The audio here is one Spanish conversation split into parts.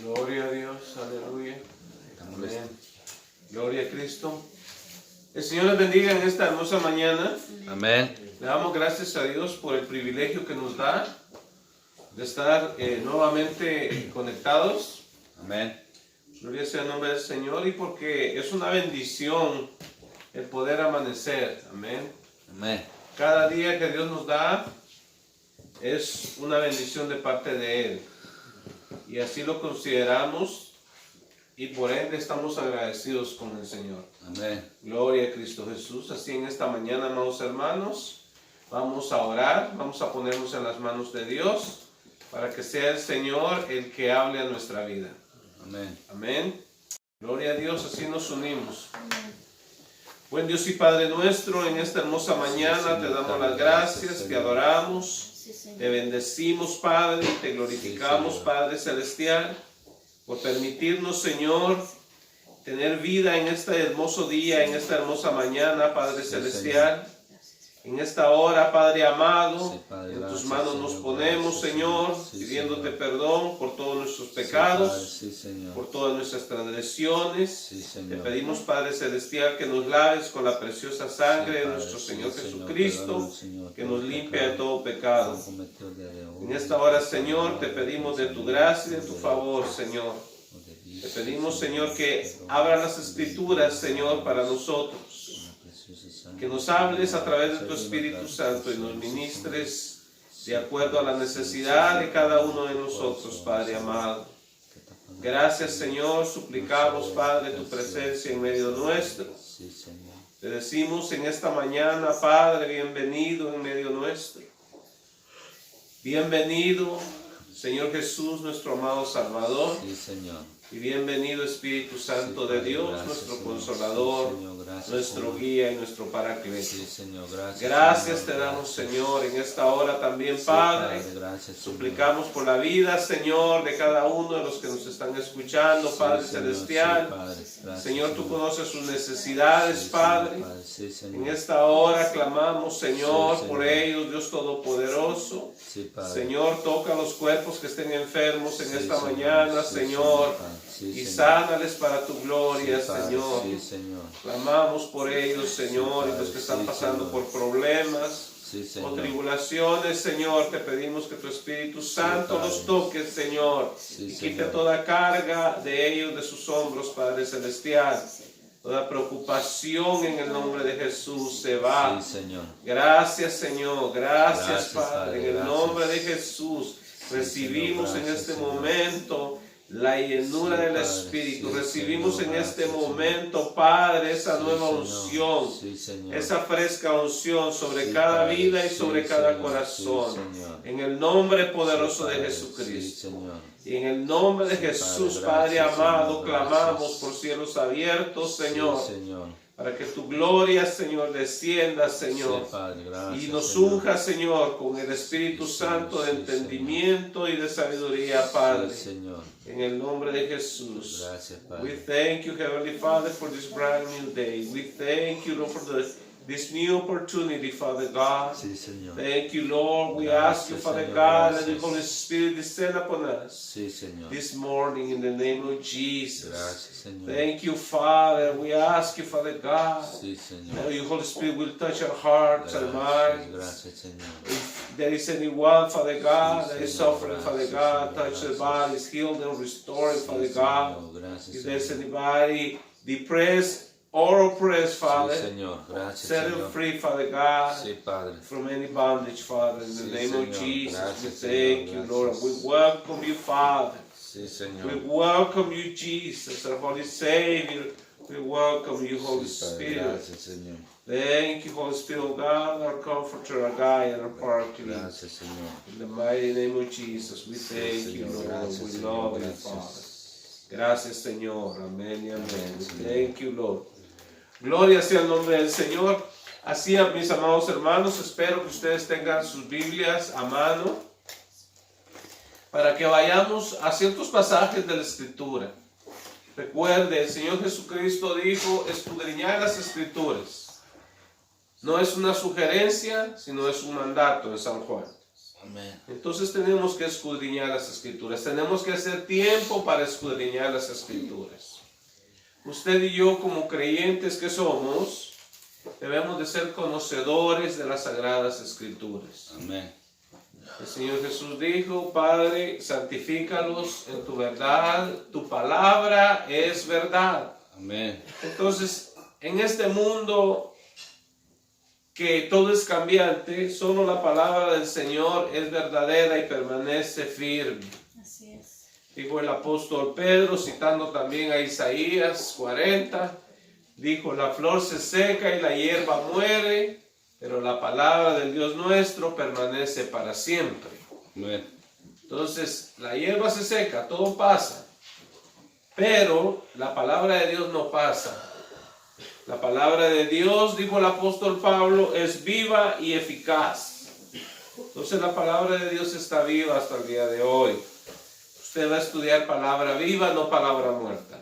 Gloria a Dios, aleluya. Amén. Gloria a Cristo. El Señor les bendiga en esta hermosa mañana. Amén. Le damos gracias a Dios por el privilegio que nos da de estar nuevamente conectados. Amén. Gloria sea el nombre del Señor, y porque es una bendición el poder amanecer. Amén. Amén. Cada día que Dios nos da es una bendición de parte de Él. Y así lo consideramos y por ende estamos agradecidos con el Señor. Amén. Gloria a Cristo Jesús. Así en esta mañana, amados hermanos, vamos a orar, vamos a ponernos en las manos de Dios para que sea el Señor el que hable a nuestra vida. Amén. Amén. Gloria a Dios, así nos unimos. Buen Dios y Padre nuestro, en esta hermosa mañana te damos las gracias, te adoramos, te bendecimos, Padre, y te glorificamos, Padre Celestial, por permitirnos, Señor, tener vida en este hermoso día, en esta hermosa mañana, Padre Celestial. En esta hora, Padre amado, Sí, Padre, en tus gracias, manos Señor, nos ponemos, gracias, Señor, Señor. Sí, pidiéndote Señor. perdón por todos nuestros pecados, Sí, Señor. por todas nuestras transgresiones. Sí, Te Señor. pedimos, Padre Celestial, que nos laves con la preciosa sangre de Padre, nuestro sí, Señor Señor, Jesucristo, perdónanos, Señor, que todo nos limpie pecado de todo pecado. que cometió el día de hoy. En esta hora, Señor, te pedimos de tu gracia y de tu favor, Señor. Te pedimos, Señor, que abra las Escrituras, Señor, para nosotros. Que nos hables a través de tu Espíritu Santo y nos ministres de acuerdo a la necesidad de cada uno de nosotros, Padre amado. Gracias, Señor, suplicamos, Padre, tu presencia en medio nuestro. Sí, Señor. Te decimos en esta mañana, Padre, bienvenido en medio nuestro. Bienvenido, Señor Jesús, nuestro amado Salvador. Sí, Señor. Y bienvenido, Espíritu Santo Sí, de Padre, Dios, gracias, nuestro Señor. Consolador, Sí, Señor, gracias, nuestro Señor. guía y nuestro paracleto. Sí, Señor, gracias. Gracias Señor, te damos, gracias. Señor, en esta hora también, Sí, Padre. gracias, Señor. Suplicamos por la vida, Señor, de cada uno de los que nos están escuchando, Sí, Padre Señor, Celestial. sí, Padre, gracias, Señor, tú conoces sus necesidades, Sí, Padre. Señor, Padre, sí, Señor. En esta hora clamamos, Señor, Sí, por Señor. ellos, Dios Todopoderoso. Sí, Padre. Señor, toca los cuerpos que estén enfermos en Sí, esta Señor, mañana, sí, Señor, Padre, sí, y Señor. sánales para tu gloria, Sí, Padre, Señor. sí, Señor. Clamamos por ellos, Señor, Sí, y los que están sí, pasando Señor. por problemas Sí, o Señor. tribulaciones, Señor, te pedimos que tu Espíritu Santo Padre. los toque, Señor, Sí, y quite Señor. toda carga de ellos, de sus hombros, Padre Celestial. Toda preocupación en el nombre de Jesús se va. Sí, Señor. Gracias, Señor. Gracias, Gracias, Padre. Padre, En el gracias. nombre de Jesús recibimos Señor, en gracias, este Señor. momento la llenura Sí, del Padre, Espíritu. sí, Recibimos Señor, en este gracias, momento, Padre, esa Sí, nueva Señor. unción. Sí, Señor. Esa fresca unción sobre Sí, cada Padre, vida y sí, sobre cada Señor, corazón. sí, Señor. En el nombre poderoso Sí, de Padre, Jesucristo. Sí, Señor. Y en el nombre de Sí, Jesús, Padre, Padre gracias, amado, Señor, clamamos gracias. por cielos abiertos, Señor, Sí, Señor. para que tu gloria, Señor, descienda, Señor. Sí, Padre, gracias, Y nos Señor. unja, Señor, con el Espíritu Sí, Santo de sí, entendimiento y de sabiduría, Padre. Sí, Señor. En el nombre de Jesús. Gracias, We Padre. thank you, Heavenly Father, for this brand new day. We thank you, Lord, for this new opportunity, Father God. Sí, Señor. Thank you, Lord. We Gracias, ask you, Father Señor, God, that the gracias. Holy Spirit descend upon us Sí, Señor. this morning in the name of Jesus. Gracias, Señor. Thank you, Father. We ask you, Father God, Sí, that Señor. your Holy Spirit will touch our hearts and minds. Gracias, Señor. If there is anyone, Father God, that is Sí, Señor, suffering, Father gracias, God, Señor, touch their gracias. bodies, heal them, restore them, Sí, Father God. Señor, gracias, If there's Señor. anybody depressed or oppressed, Father, Sí, Señor. Gracias, set them Señor. free, Father God, Sí, Padre. from any bondage, Father. In the Sí, name of Señor. Jesus, we Gracias, thank Señor. you, Lord. Gracias. We welcome you, Father. Sí, We Señor. welcome you, Jesus, our Holy Savior. We welcome you, Holy Sí, Padre. Spirit. Gracias, Señor. Thank you, Holy Spirit of God, our comforter, our guide, and our paraclete. Gracias, Señor. In the mighty name of Jesus, we Sí, thank you, Señor. Lord. Gracias, We Señor. love you, Gracias. Father. Gracias, Señor. Amén y amén. Amén, Señor. Thank you, Lord. Gloria sea el nombre del Señor. Así, mis amados hermanos, espero que ustedes tengan sus Biblias a mano para que vayamos a ciertos pasajes de la Escritura. Recuerde, el Señor Jesucristo dijo, escudriñad las Escrituras. No es una sugerencia, sino es un mandato de San Juan. Amén. Entonces tenemos que escudriñar las Escrituras. Tenemos que hacer tiempo para escudriñar las Escrituras. Usted y yo, como creyentes que somos, debemos de ser conocedores de las Sagradas Escrituras. Amén. El Señor Jesús dijo: Padre, santifícalos en tu verdad, tu palabra es verdad. Amén. Entonces, en este mundo que todo es cambiante, solo la palabra del Señor es verdadera y permanece firme. Así es. Dijo el apóstol Pedro, citando también a Isaías 40, dijo: la flor se seca y la hierba muere, pero la palabra del Dios nuestro permanece para siempre. Amén. Entonces, la hierba se seca, todo pasa, pero la palabra de Dios no pasa. La palabra de Dios, dijo el apóstol Pablo, es viva y eficaz. Entonces la palabra de Dios está viva hasta el día de hoy. Usted va a estudiar palabra viva, no palabra muerta.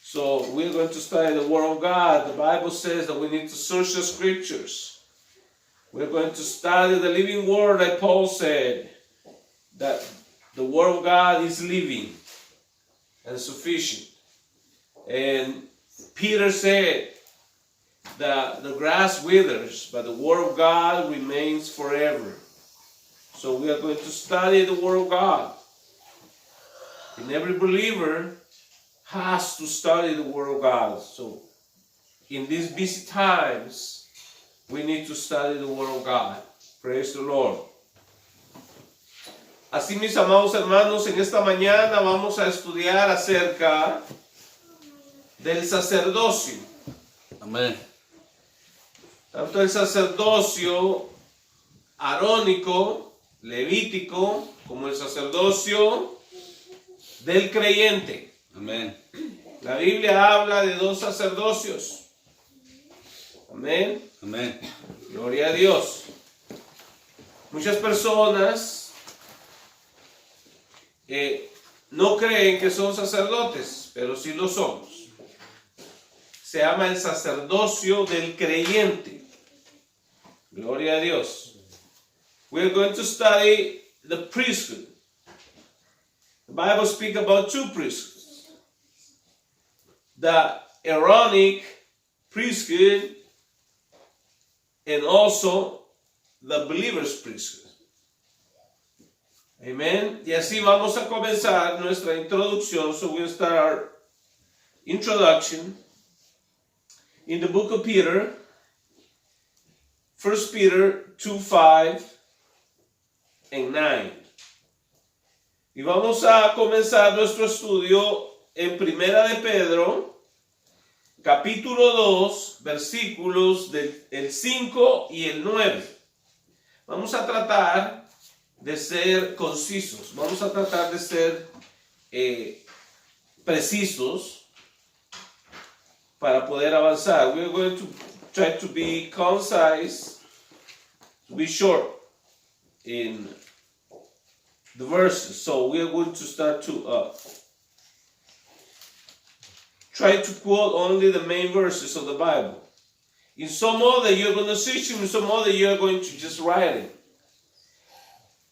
So we're going to study the Word of God. The Bible says that we need to search the Scriptures. We're going to study the living Word, like Paul said, that the Word of God is living and sufficient. And Peter said that the grass withers, but the Word of God remains forever. So we are going to study the Word of God. And every believer has to study the Word of God. So in these busy times, we need to study the Word of God. Praise the Lord. Así, mis amados hermanos, en esta mañana vamos a estudiar acerca del sacerdocio. Amén. Tanto el sacerdocio arónico, levítico, como el sacerdocio del creyente. Amén. La Biblia habla de dos sacerdocios. Amén. Amén. Gloria a Dios. Muchas personas no creen que son sacerdotes, pero sí lo somos. Se llama el sacerdocio del creyente. Gloria a Dios. We're going to study the priesthood. The Bible speaks about two priesthoods. The Aaronic priesthood and also the believer's priesthood. Amen. Y así vamos a comenzar nuestra introducción. So we'll start our introduction in the book of Peter, 1 Peter 2:5 and 9. Y vamos a comenzar nuestro estudio en Primera de Pedro, capítulo 2, versículos del 5 y el 9. Vamos a tratar de ser concisos, vamos a tratar de ser precisos para poder avanzar. We're going to try to be concise, to be short in the verses. So we are going to start to try to quote only the main verses of the Bible. In some other you're going to search them, in some other you're going to just write it.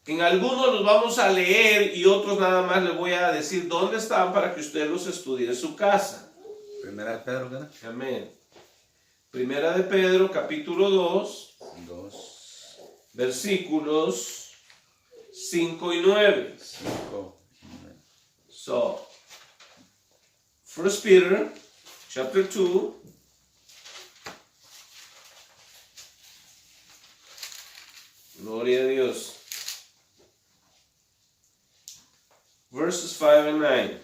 En algunos los vamos a leer y otros nada más les voy a decir dónde están para que usted los estudie en su casa. Primera de Pedro, ¿qué? Amén. Primera de Pedro, capítulo 2, versículos 5 y 9. 5. So, 1 Peter, chapter 2, gloria a Dios, verses 5 and 9.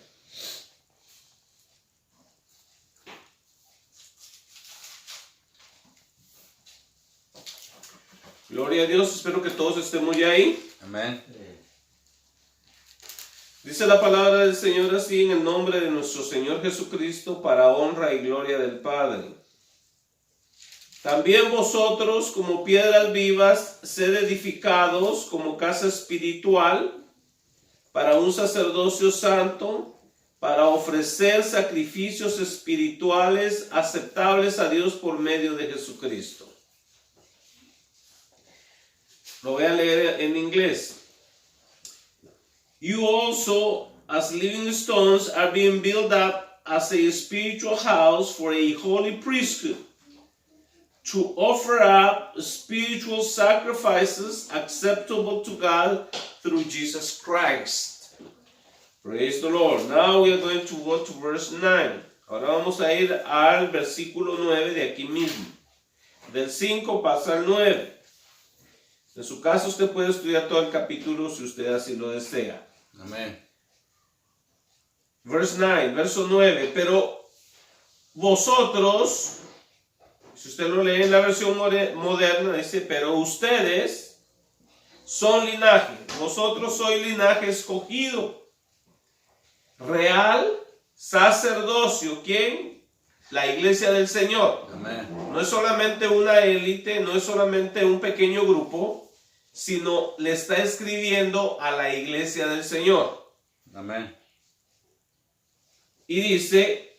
Gloria a Dios, espero que todos estemos ya ahí. Amén. Dice la palabra del Señor así, en el nombre de nuestro Señor Jesucristo, para honra y gloria del Padre. También vosotros, como piedras vivas, sed edificados como casa espiritual, para un sacerdocio santo, para ofrecer sacrificios espirituales aceptables a Dios por medio de Jesucristo. Lo voy a leer en inglés. You also, as living stones, are being built up as a spiritual house for a holy priesthood, to offer up spiritual sacrifices acceptable to God through Jesus Christ. Praise the Lord. Now we are going to go to verse 9. Ahora vamos a ir al versículo 9 de aquí mismo. Del 5 pasa al 9. En su caso usted puede estudiar todo el capítulo si usted así lo desea. Amén. Verse 9, verso 9. Pero vosotros, si usted lo lee en la versión moderna, dice, pero ustedes son linaje. Vosotros sois linaje escogido. Real sacerdocio. ¿Quién? La iglesia del Señor. Amén. No es solamente una élite, no es solamente un pequeño grupo, sino le está escribiendo a la iglesia del Señor. Amén. Y dice,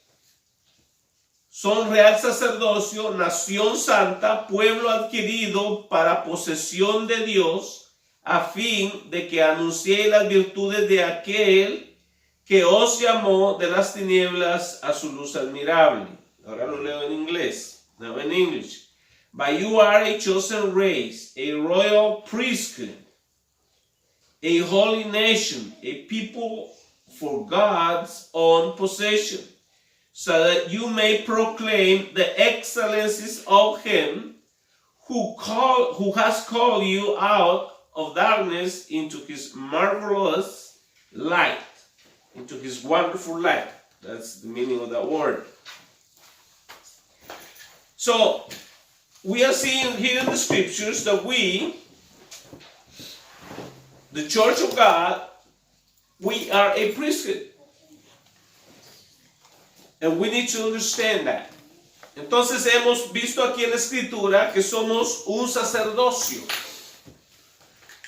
son real sacerdocio, nación santa, pueblo adquirido para posesión de Dios, a fin de que anunciéis las virtudes de aquel que os llamó de las tinieblas a su luz admirable. Ahora lo leo en inglés. Now in English. But you are a chosen race, a royal priesthood, a holy nation, a people for God's own possession, so that you may proclaim the excellencies of him who has called you out of darkness into his marvelous light, into his wonderful light. That's the meaning of that word. So, we are seeing here in the scriptures that we, the church of God, we are a priesthood. And we need to understand that. Entonces hemos visto aquí en la escritura que somos un sacerdocio.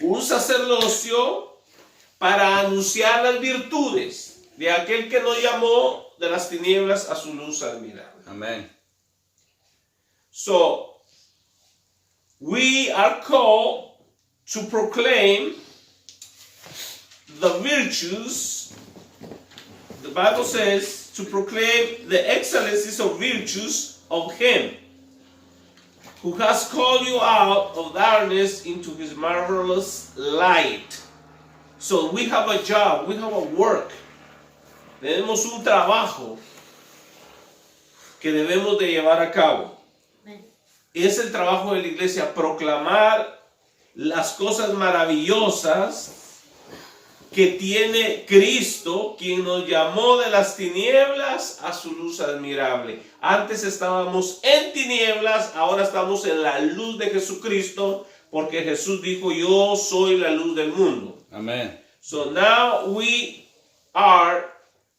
Un sacerdocio para anunciar las virtudes de aquel que nos llamó de las tinieblas a su luz admirable. Amén. So, we are called to proclaim the virtues. The Bible says to proclaim the excellencies of virtues of him who has called you out of darkness into his marvelous light. So we have a job, we have a work. Tenemos un trabajo que debemos de llevar a cabo. Es el trabajo de la iglesia, proclamar las cosas maravillosas que tiene Cristo, quien nos llamó de las tinieblas a su luz admirable. Antes estábamos en tinieblas, ahora estamos en la luz de Jesucristo, porque Jesús dijo, yo soy la luz del mundo. Amén. So now we are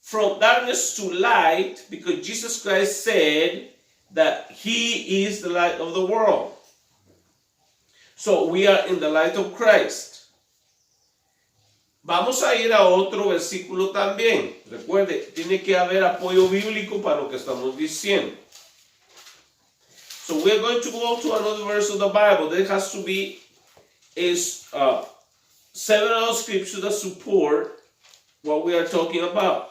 from darkness to light, because Jesus Christ said that he is the light of the world. So we are in the light of Christ. Vamos a ir a otro versículo también. Recuerde, tiene que haber apoyo bíblico para lo que estamos diciendo. So we're going to go to another verse of the Bible. There has to be several scriptures that support what we are talking about.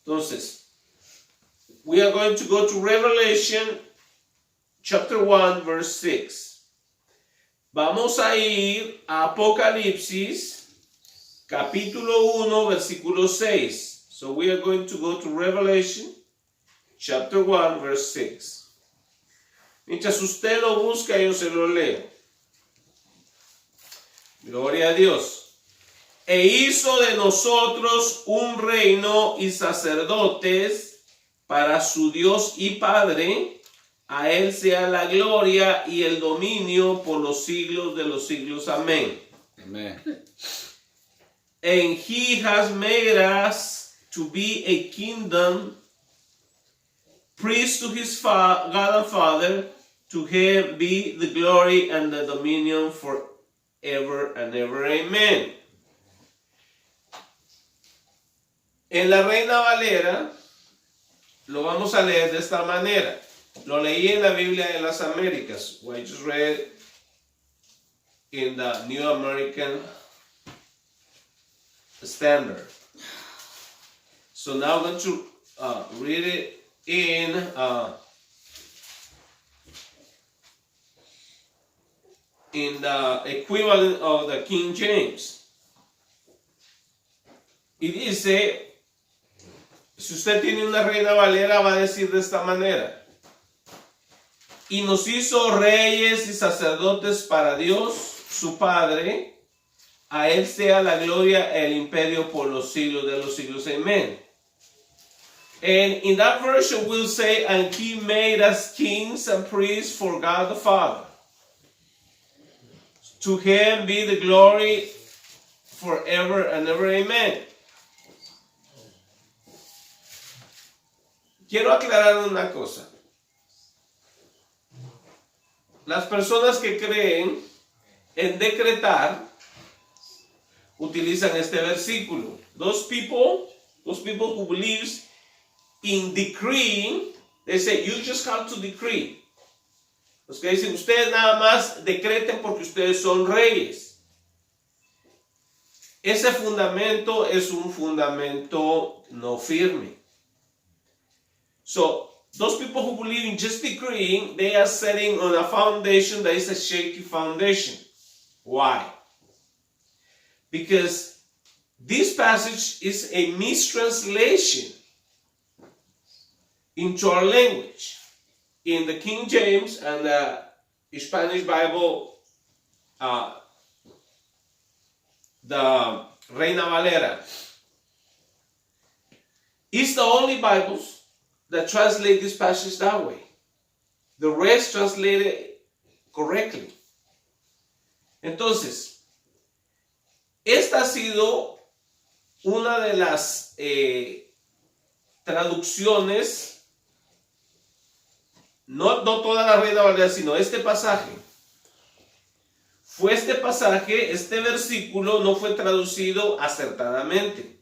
Entonces, we are going to go to Revelation chapter 1 verse 6. Vamos a ir a Apocalipsis capítulo 1 versículo 6. So we are going to go to Revelation chapter 1 verse 6. Mientras usted lo busca, yo se lo leo. Gloria a Dios. E hizo de nosotros un reino y sacerdotes para su Dios y Padre. A él sea la gloria y el dominio por los siglos de los siglos. Amén. Amen. And he has made us to be a kingdom, priest to his God and Father. To him be the glory and the dominion forever and ever. Amen. En la Reina Valera lo vamos a leer de esta manera. Lo leí en la Biblia de las Américas. I just read in the New American Standard. So now I'm going to read it in the equivalent of the King James. Y dice, si usted tiene una Reina Valera, va a decir de esta manera: y nos hizo reyes y sacerdotes para Dios, su Padre. A Él sea la gloria, el imperio por los siglos de los siglos. Amen. And in that version we'll say, and He made us kings and priests for God the Father. To Him be the glory forever and ever. Amen. Quiero aclarar una cosa. Las personas que creen en decretar utilizan este versículo. Those people who believes in decreeing, they say you just have to decree. Los que dicen ustedes nada más decreten porque ustedes son reyes. Ese fundamento es un fundamento no firme. So those people who believe in just decreeing, they are setting on a foundation that is a shaky foundation. Why? Because this passage is a mistranslation into our language. In the King James and the Spanish Bible, the Reina Valera, it's the only Bibles that translate this passage that way. The rest translate it correctly. Entonces, esta ha sido una de las traducciones, no toda la Reina Valera, sino este pasaje. Este versículo no fue traducido acertadamente.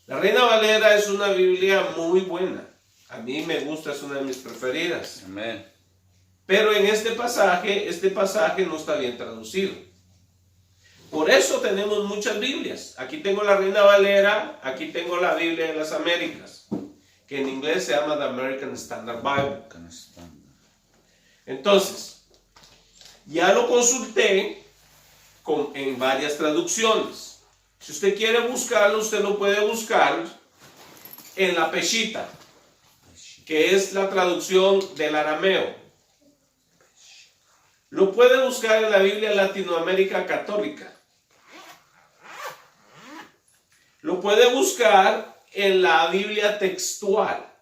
La Reina Valera es una Biblia muy buena. A mí me gusta, es una de mis preferidas. Amén. Pero en este pasaje no está bien traducido. Por eso tenemos muchas Biblias. Aquí tengo la Reina Valera, aquí tengo la Biblia de las Américas, que en inglés se llama The American Standard Bible. Entonces, ya lo consulté en varias traducciones. Si usted quiere buscarlo, usted lo puede buscar en la Peshitta, que es la traducción del arameo. Lo puede buscar en la Biblia Latinoamérica Católica. Lo puede buscar en la Biblia textual.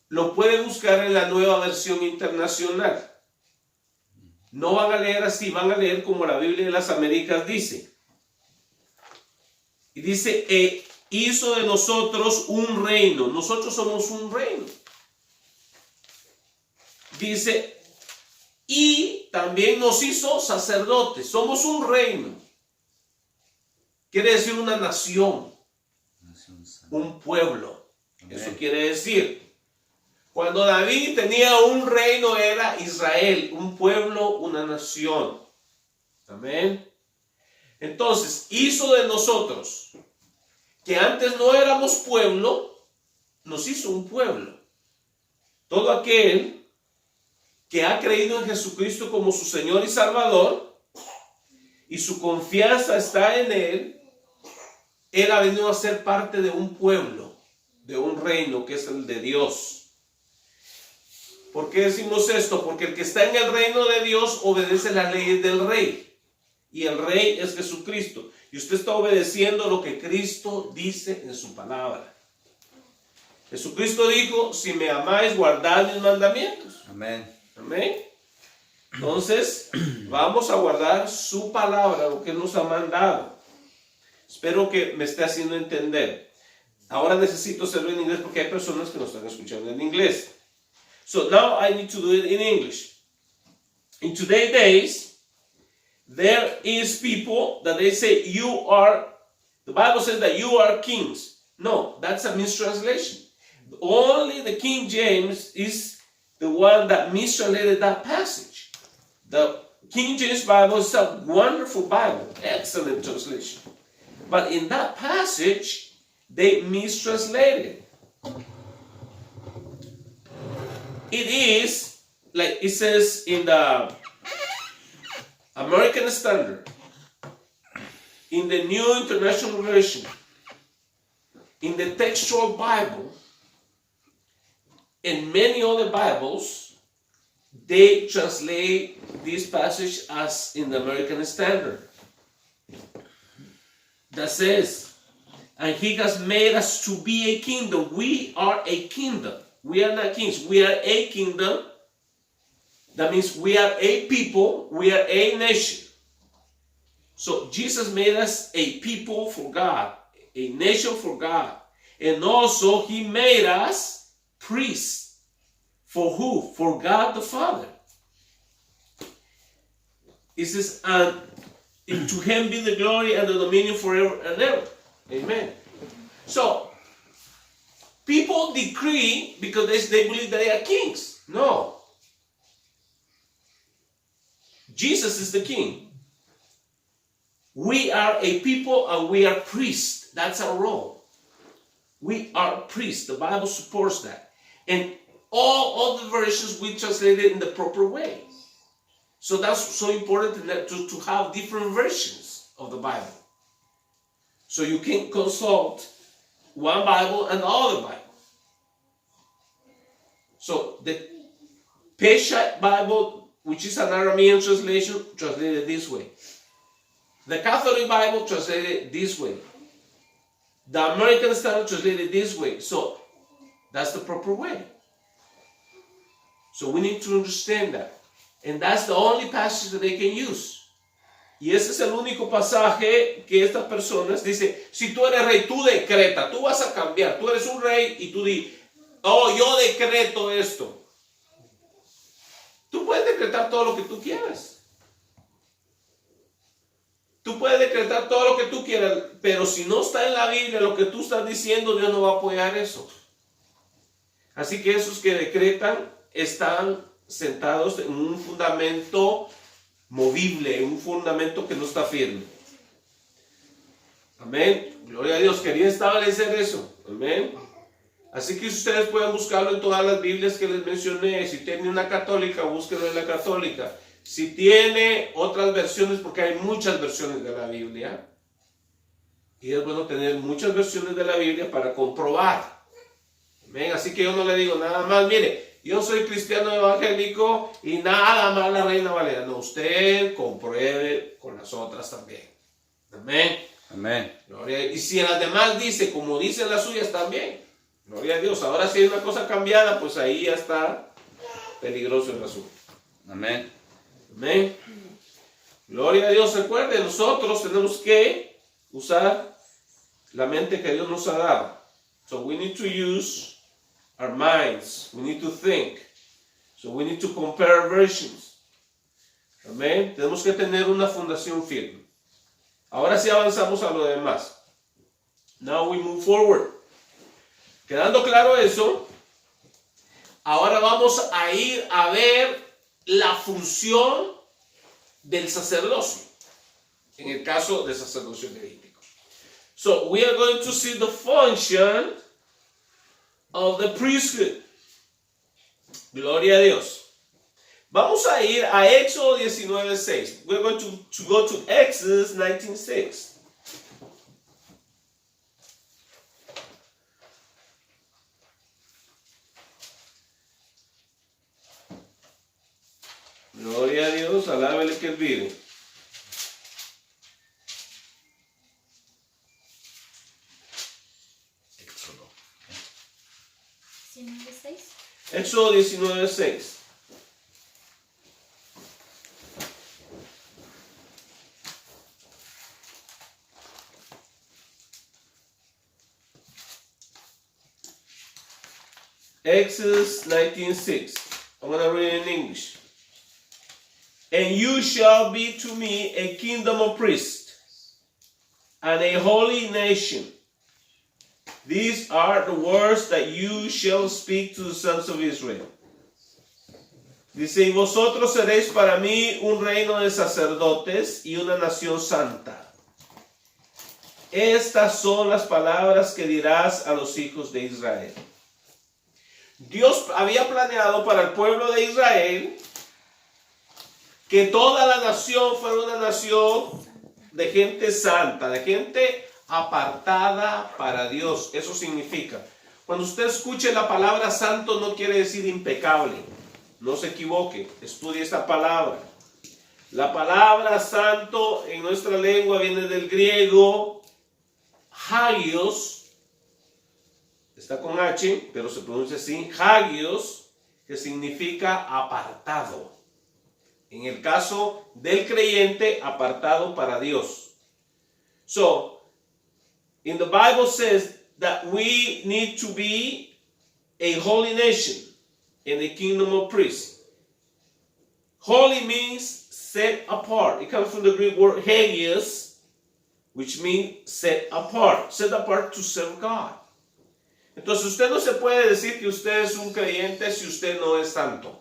Lo puede buscar en la Nueva Versión Internacional. No van a leer así, van a leer como la Biblia de las Américas dice. Y dice, hizo de nosotros un reino. Nosotros somos un reino. Dice, y también nos hizo sacerdotes. Somos un reino. Quiere decir una nación. Un pueblo. Eso quiere decir. Cuando David tenía un reino era Israel, un pueblo, una nación. Amén. Entonces, hizo de nosotros, que antes no éramos pueblo, nos hizo un pueblo. Todo aquel que ha creído en Jesucristo como su Señor y Salvador, y su confianza está en Él ha venido a ser parte de un pueblo, de un reino que es el de Dios. ¿Por qué decimos esto? Porque el que está en el reino de Dios obedece las leyes del rey. Y el rey es Jesucristo. Y usted está obedeciendo lo que Cristo dice en su palabra. Jesucristo dijo, si me amáis, guardad mis mandamientos. Amén. Amén. Entonces, vamos a guardar su palabra, lo que Él nos ha mandado. Espero que me esté haciendo entender. Ahora necesito hacerlo en inglés porque hay personas que nos están escuchando en inglés. So now I need to do it in English. In today's days, there is people that they say the Bible says that you are kings. No, that's a mistranslation. Only the King James is the one that mistranslated that passage. The King James Bible is a wonderful Bible, excellent translation. But in that passage, they mistranslated. It is, like it says in the American Standard, in the New International Version, in the Textual Bible, and many other Bibles, they translate this passage as in the American Standard. That says, and he has made us to be a kingdom. We are a kingdom. We are not kings. We are a kingdom. That means we are a people. We are a nation. So Jesus made us a people for God, a nation for God. And also he made us priests. For who? For God the Father. It says, and to him be the glory and the dominion forever and ever. Amen. So, people decree because they believe they are kings. No. Jesus is the king. We are a people and we are priests. That's our role. We are priests. The Bible supports that. And all the versions we translated in the proper way. So that's so important to have different versions of the Bible. So you can consult one Bible and the other Bible. So the Peshat Bible, which is an Aramean translation, translated this way. The Catholic Bible translated this way. The American Standard translated this way. So that's the proper way. So we need to understand that. And that's the only passage that they can use. Y ese es el único pasaje que estas personas dicen, si tú eres rey, tú decreta, tú vas a cambiar, tú eres un rey y tú di, oh, yo decreto esto. Tú puedes decretar todo lo que tú quieras. Tú puedes decretar todo lo que tú quieras, pero si no está en la Biblia lo que tú estás diciendo, Dios no va a apoyar eso. Así que esos que decretan están sentados en un fundamento movible, en un fundamento que no está firme. Amén. Gloria a Dios. Quería establecer eso. Amén. Así que ustedes pueden buscarlo en todas las Biblias que les mencioné. Si tiene una católica, búsquenlo en la católica. Si tiene otras versiones, porque hay muchas versiones de la Biblia, y es bueno tener muchas versiones de la Biblia para comprobar. Amén. Así que yo no le digo nada más, mire, yo soy cristiano evangélico y nada más la Reina Valera. No, usted compruebe con las otras también. Amén. Amén. Gloria. Y si las demás dice como dicen las suyas también. Gloria a Dios. Ahora si hay una cosa cambiada, pues ahí ya está peligroso el asunto. Amén. Amén. Gloria a Dios. Recuerden, nosotros tenemos que usar la mente que Dios nos ha dado. So we need to use our minds. We need to think. So we need to compare versions. Amén. Tenemos que tener una fundación firme. Ahora sí avanzamos a lo demás. Now we move forward. Quedando claro eso, ahora vamos a ir a ver la función del sacerdocio. En el caso del sacerdocio levítico. So we are going to see the function of the priesthood. Gloria a Dios. Vamos a ir a Éxodo 19:6. We're going to go to Exodus 19:6. Gloria a Dios, alábele que él vive. Éxodo 19:6. Exodus 19:6. I'm going to read it in English. And you shall be to me a kingdom of priests and a holy nation. These are the words that you shall speak to the sons of Israel. Dice, y vosotros seréis para mí un reino de sacerdotes y una nación santa. Estas son las palabras que dirás a los hijos de Israel. Dios había planeado para el pueblo de Israel que toda la nación fuera una nación de gente santa, de gente apartada para Dios. Eso significa, cuando usted escuche la palabra santo, no quiere decir impecable. No se equivoque, estudie esta palabra. La palabra santo en nuestra lengua viene del griego hagios, está con H, pero se pronuncia así, hagios, que significa apartado. En el caso del creyente, apartado para Dios. So, in the Bible says that we need to be a holy nation in the kingdom of priests. Holy means set apart. It comes from the Greek word hagios, which means set apart to serve God. Entonces usted no se puede decir que usted es un creyente si usted no es santo.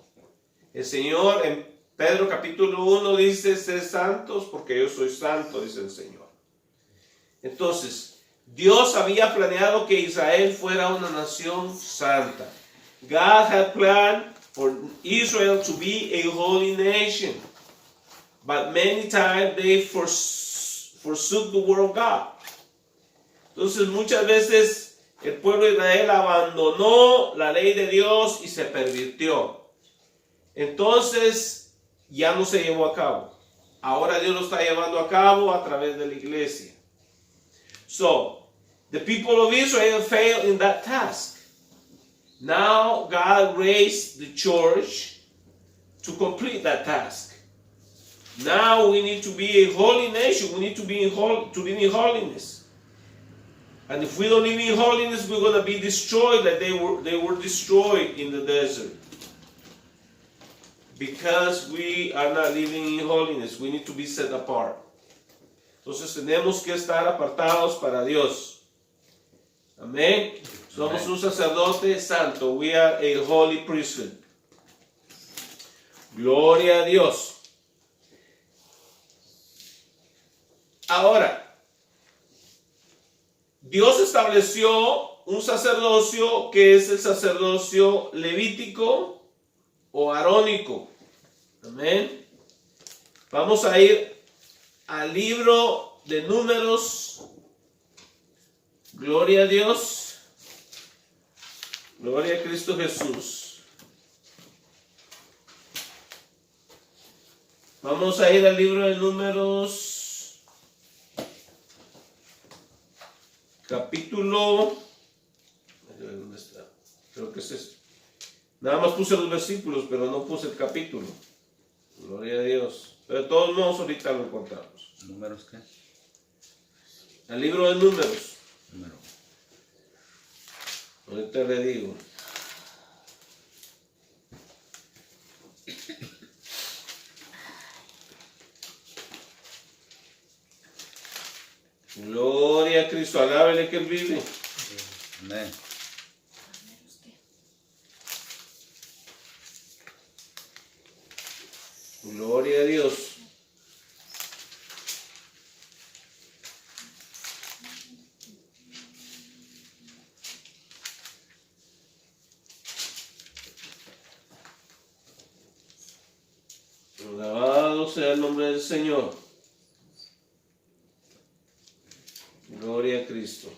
El Señor en Pedro capítulo 1 dice, sed santos porque yo soy santo, dice el Señor. Entonces, Dios había planeado que Israel fuera una nación santa. God had planned for Israel to be a holy nation. But many times they forsook the word of God. Entonces muchas veces el pueblo de Israel abandonó la ley de Dios y se pervirtió. Entonces ya no se llevó a cabo. Ahora Dios lo está llevando a cabo a través de la iglesia. So, the people of Israel failed in that task. Now God raised the church to complete that task. Now we need to be a holy nation. We need to be in holiness. And if we don't live in holiness, we're going to be destroyed like they were destroyed in the desert. Because we are not living in holiness, we need to be set apart. Entonces tenemos que estar apartados para Dios. Amén. Somos un sacerdote santo. We are a holy priesthood. Gloria a Dios. Ahora, Dios estableció un sacerdocio que es el sacerdocio levítico o arónico. Amén. Vamos a ir al libro de Números. Gloria a Dios. Gloria a Cristo Jesús. Vamos a ir al libro de Números. Capítulo. ¿Dónde está? Creo que es este. Nada más puse los versículos, pero no puse el capítulo. Gloria a Dios. Pero de todos modos ahorita lo encontramos. ¿Números qué? El libro de Números. Número. Ahorita le digo. Gloria a Cristo. Alábele que Él vive. Amén. Gloria a Dios. Alabado sea el nombre del Señor. Gloria a Cristo.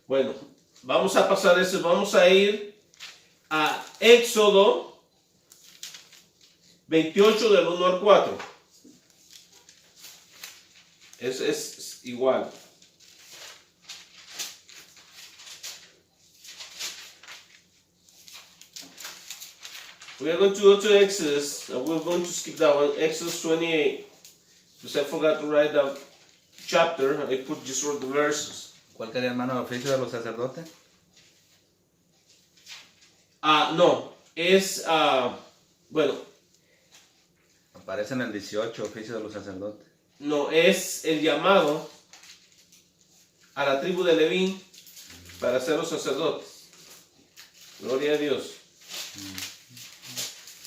Bueno, vamos a pasar eso, vamos a ir a Éxodo 28 del 1 al 4. Es igual. We are going to go to Exodus, and we're going to skip that one, Exodus 28, because I forgot to write the chapter, I just wrote the verses. ¿Cuál quería, hermano, el oficio de los sacerdotes? No, es, bueno, Aparece en el 18, oficio de los sacerdotes. no, es el llamado a la tribu de Leví para ser los sacerdotes. Gloria a Dios.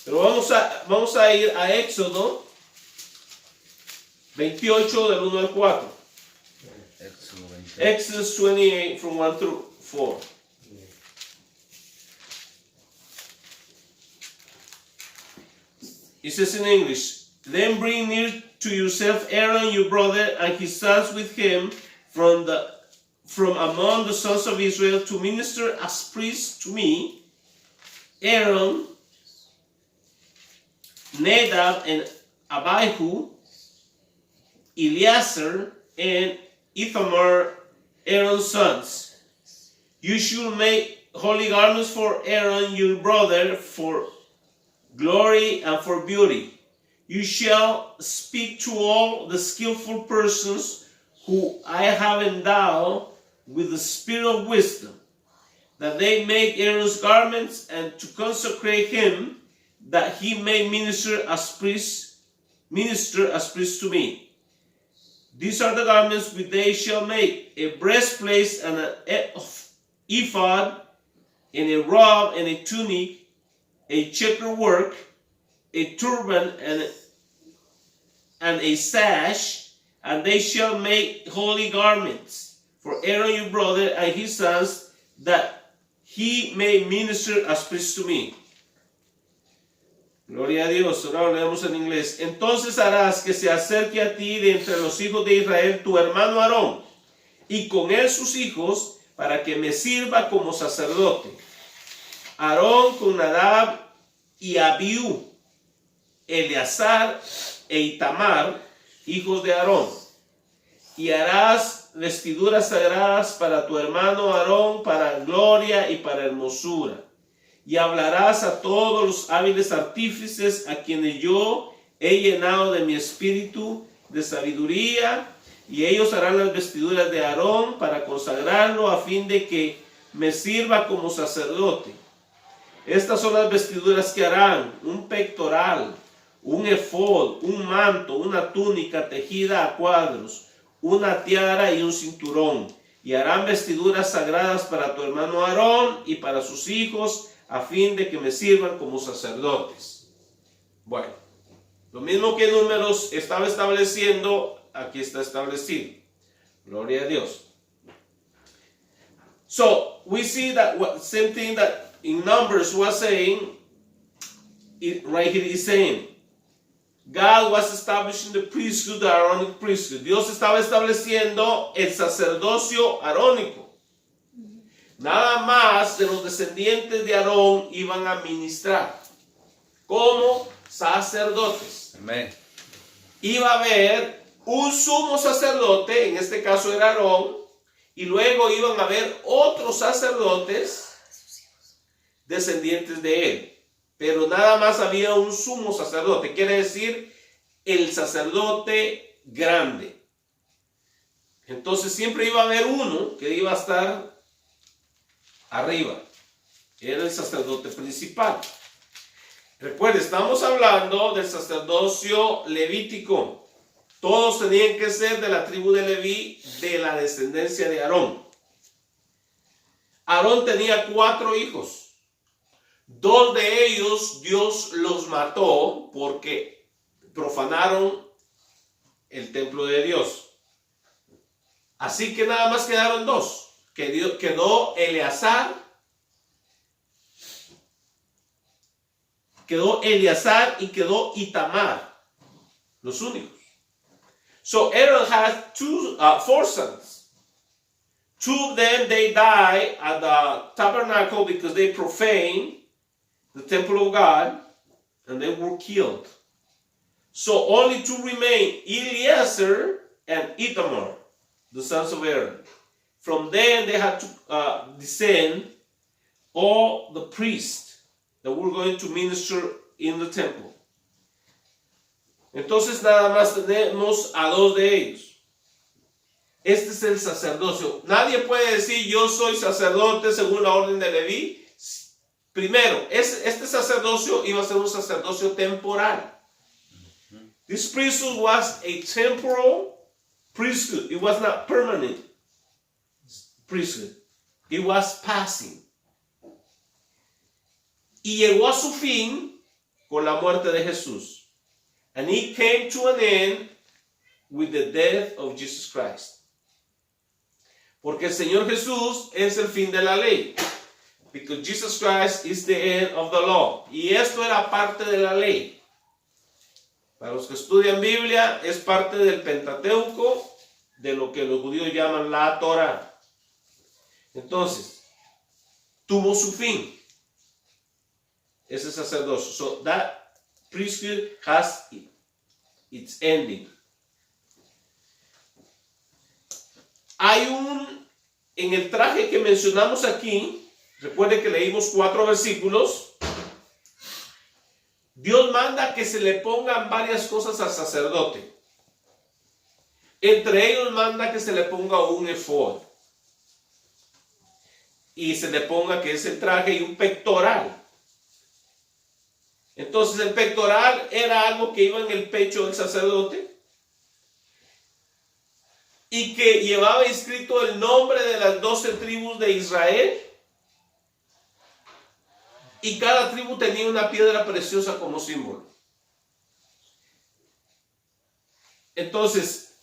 Pero vamos a ir a Éxodo 28 del 1 al 4. Éxodo 28. Exodus 28 from 1 through 4. It says in English, "Then bring near to yourself Aaron your brother and his sons with him from among the sons of Israel to minister as priests to me. Aaron, Nadab and Abihu, Eleazar and Ithamar, Aaron's sons. You should make holy garments for Aaron your brother for glory and for beauty. You shall speak to all the skillful persons who I have endowed with the spirit of wisdom, that they make Aaron's garments and to consecrate him, that he may minister as priest to me. These are the garments which they shall make: a breastplate and an ephod, and a robe and a tunic, a checker work, a turban and a sash, and they shall make holy garments for Aaron your brother and his sons, that he may minister as priest to me." Gloria a Dios. Ahora lo leemos en inglés. "Entonces harás que se acerque a ti de entre los hijos de Israel tu hermano Aarón, y con él sus hijos, para que me sirva como sacerdote. Aarón con Nadab y Abiú, Eleazar e Itamar, hijos de Aarón. Y harás vestiduras sagradas para tu hermano Aarón, para gloria y para hermosura. Y hablarás a todos los hábiles artífices a quienes yo he llenado de mi espíritu de sabiduría, y ellos harán las vestiduras de Aarón para consagrarlo a fin de que me sirva como sacerdote. Estas son las vestiduras que harán: un pectoral, un efod, un manto, una túnica tejida a cuadros, una tiara y un cinturón. Y harán vestiduras sagradas para tu hermano Aarón y para sus hijos, a fin de que me sirvan como sacerdotes." Bueno, lo mismo que Números estaba estableciendo, aquí está establecido. Gloria a Dios. So, we see that same thing that in Numbers was saying, right here is saying, God was establishing the priesthood, the Aaronic priesthood. Dios estaba estableciendo el sacerdocio arónico. Nada más de los descendientes de Aarón iban a ministrar como sacerdotes. Amén. Iba a haber un sumo sacerdote, en este caso era Aarón, y luego iban a haber otros sacerdotes descendientes de él. Pero nada más había un sumo sacerdote, quiere decir el sacerdote grande. Entonces siempre iba a haber uno que iba a estar arriba, era el sacerdote principal. Recuerde, estamos hablando del sacerdocio levítico. Todos tenían que ser de la tribu de Leví, de la descendencia de Aarón. Aarón tenía 4 hijos. 2 de ellos Dios los mató porque profanaron el templo de Dios. Así que nada más quedaron 2. Quedó Eleazar y quedó Itamar, los únicos. So Aaron had 4 sons. 2 of them, they died at the tabernacle because they profaned the temple of God, and they were killed. So only 2 remain, Eleazar and Itamar, the sons of Aaron. From them they had to descend all the priests that were going to minister in the temple. Entonces nada más tenemos a 2 de ellos. Este es el sacerdocio. Nadie puede decir yo soy sacerdote según la orden de Leví primero, este sacerdocio iba a ser un sacerdocio temporal. This priesthood was a temporal priesthood. It was not permanent priesthood. It was passing. Y llegó a su fin con la muerte de Jesús. And it came to an end with the death of Jesus Christ. Porque el Señor Jesús es el fin de la ley. Because Jesus Christ is the end of the law. Y esto era parte de la ley. Para los que estudian Biblia, es parte del Pentateuco, de lo que los judíos llaman la Torah. Entonces, tuvo su fin ese sacerdocio. So that priesthood has its ending. Hay en el traje que mencionamos aquí, recuerde que leímos 4 versículos. Dios manda que se le pongan varias cosas al sacerdote. Entre ellos manda que se le ponga un efod. Y se le ponga que es el traje y un pectoral. Entonces el pectoral era algo que iba en el pecho del sacerdote. Y que llevaba inscrito el nombre de las 12 tribus de Israel. Y cada tribu tenía una piedra preciosa como símbolo. Entonces,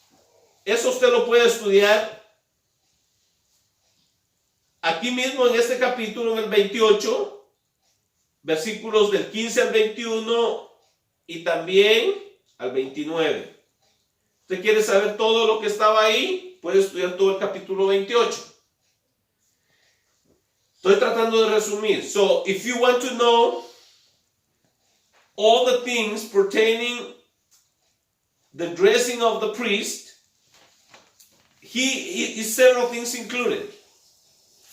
eso usted lo puede estudiar aquí mismo en este capítulo, en el 28, versículos del 15 al 21 y también al 29. ¿Usted quiere saber todo lo que estaba ahí? Puede estudiar todo el capítulo 28. Estoy tratando de resumir. So, if you want to know all the things pertaining the dressing of the priest, he is several things included.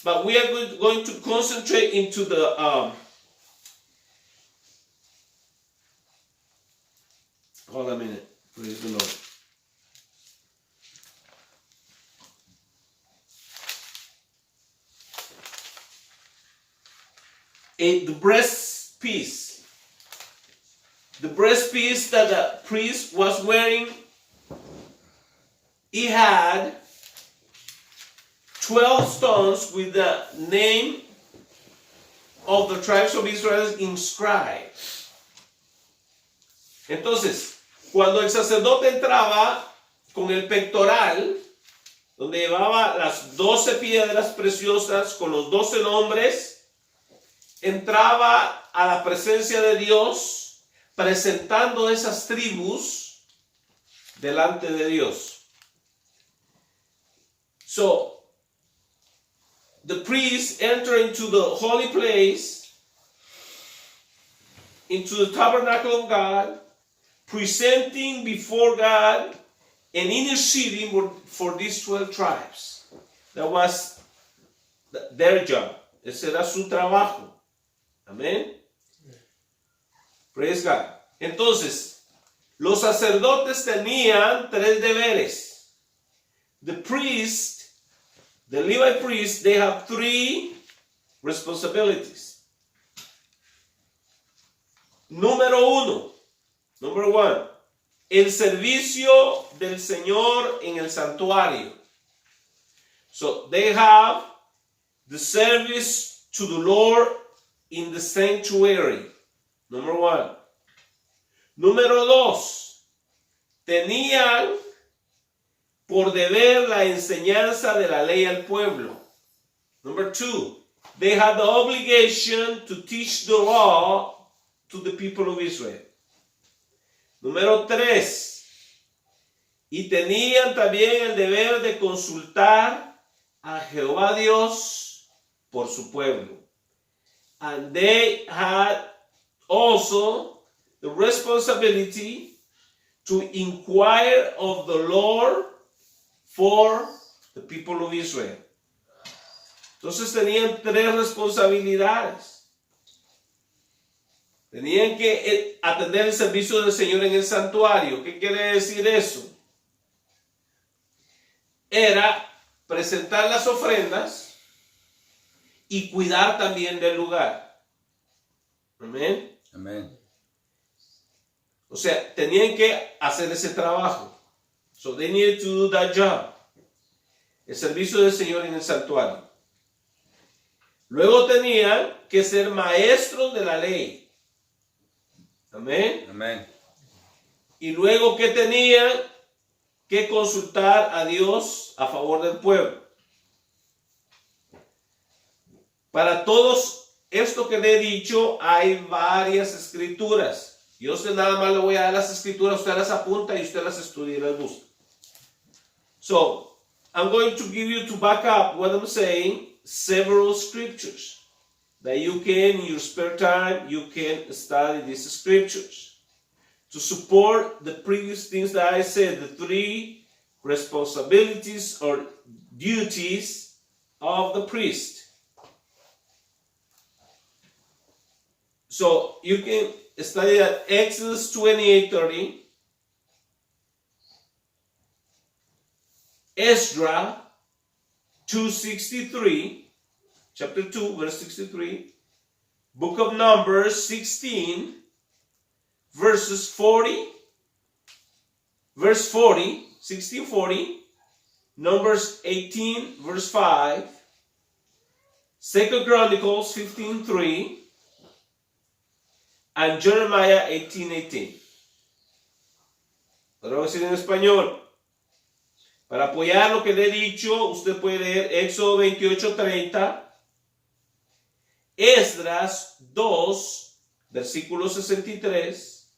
But we are going to concentrate into the hold a minute. Praise the Lord. The breastpiece. The breastpiece that the priest was wearing, he had 12 stones with the name of the tribes of Israel inscribed. Entonces, cuando el sacerdote entraba con el pectoral, donde llevaba las 12 piedras preciosas con los 12 nombres, entraba a la presencia de Dios presentando esas tribus delante de Dios. So, the priest entered into the holy place, into the tabernacle of God, presenting before God and interceding for these 12 tribes. That was their job. Ese era su trabajo. Amén. Praise God. Entonces, los sacerdotes tenían 3 deberes. The priest, the Levite priest, they have 3 responsibilities. Number 1, el servicio del Señor en el santuario. So they have the service to the Lord in the sanctuary. Number 1. Número 2. Tenían por deber la enseñanza de la ley al pueblo. Number 2. They had the obligation to teach the law to the people of Israel. Número 3. Y tenían también el deber de consultar a Jehová Dios por su pueblo. And they had also the responsibility to inquire of the Lord for the people of Israel. Entonces tenían 3 responsabilidades. Tenían que atender el servicio del Señor en el santuario. ¿Qué quiere decir eso? Era presentar las ofrendas y cuidar también del lugar. Amén. Amén. O sea, tenían que hacer ese trabajo. So they needed to do that job. El servicio del Señor en el santuario. Luego tenían que ser maestros de la ley. Amén. Amén. Y luego que tenían que consultar a Dios a favor del pueblo. Para todos esto que le he dicho, hay varias escrituras. Yo a usted nada más le voy a dar las escrituras, usted las apunta y usted las estudia y las busca. So, I'm going to give you, to back up what I'm saying, several scriptures that you can, in your spare time, you can study these scriptures to support the previous things that I said, the three responsibilities or duties of the priest. So you can study that Exodus 28:30, Ezra 2:63, chapter 2, verse 63, Book of Numbers 16, verses 40, verse 40, 16:40, Numbers 18, verse 5, 2 Chronicles 15:3, and Jeremiah 18:18. Lo voy a decir en español. Para apoyar lo que le he dicho, usted puede leer Éxodo 28:30, Esdras 2, versículo 63,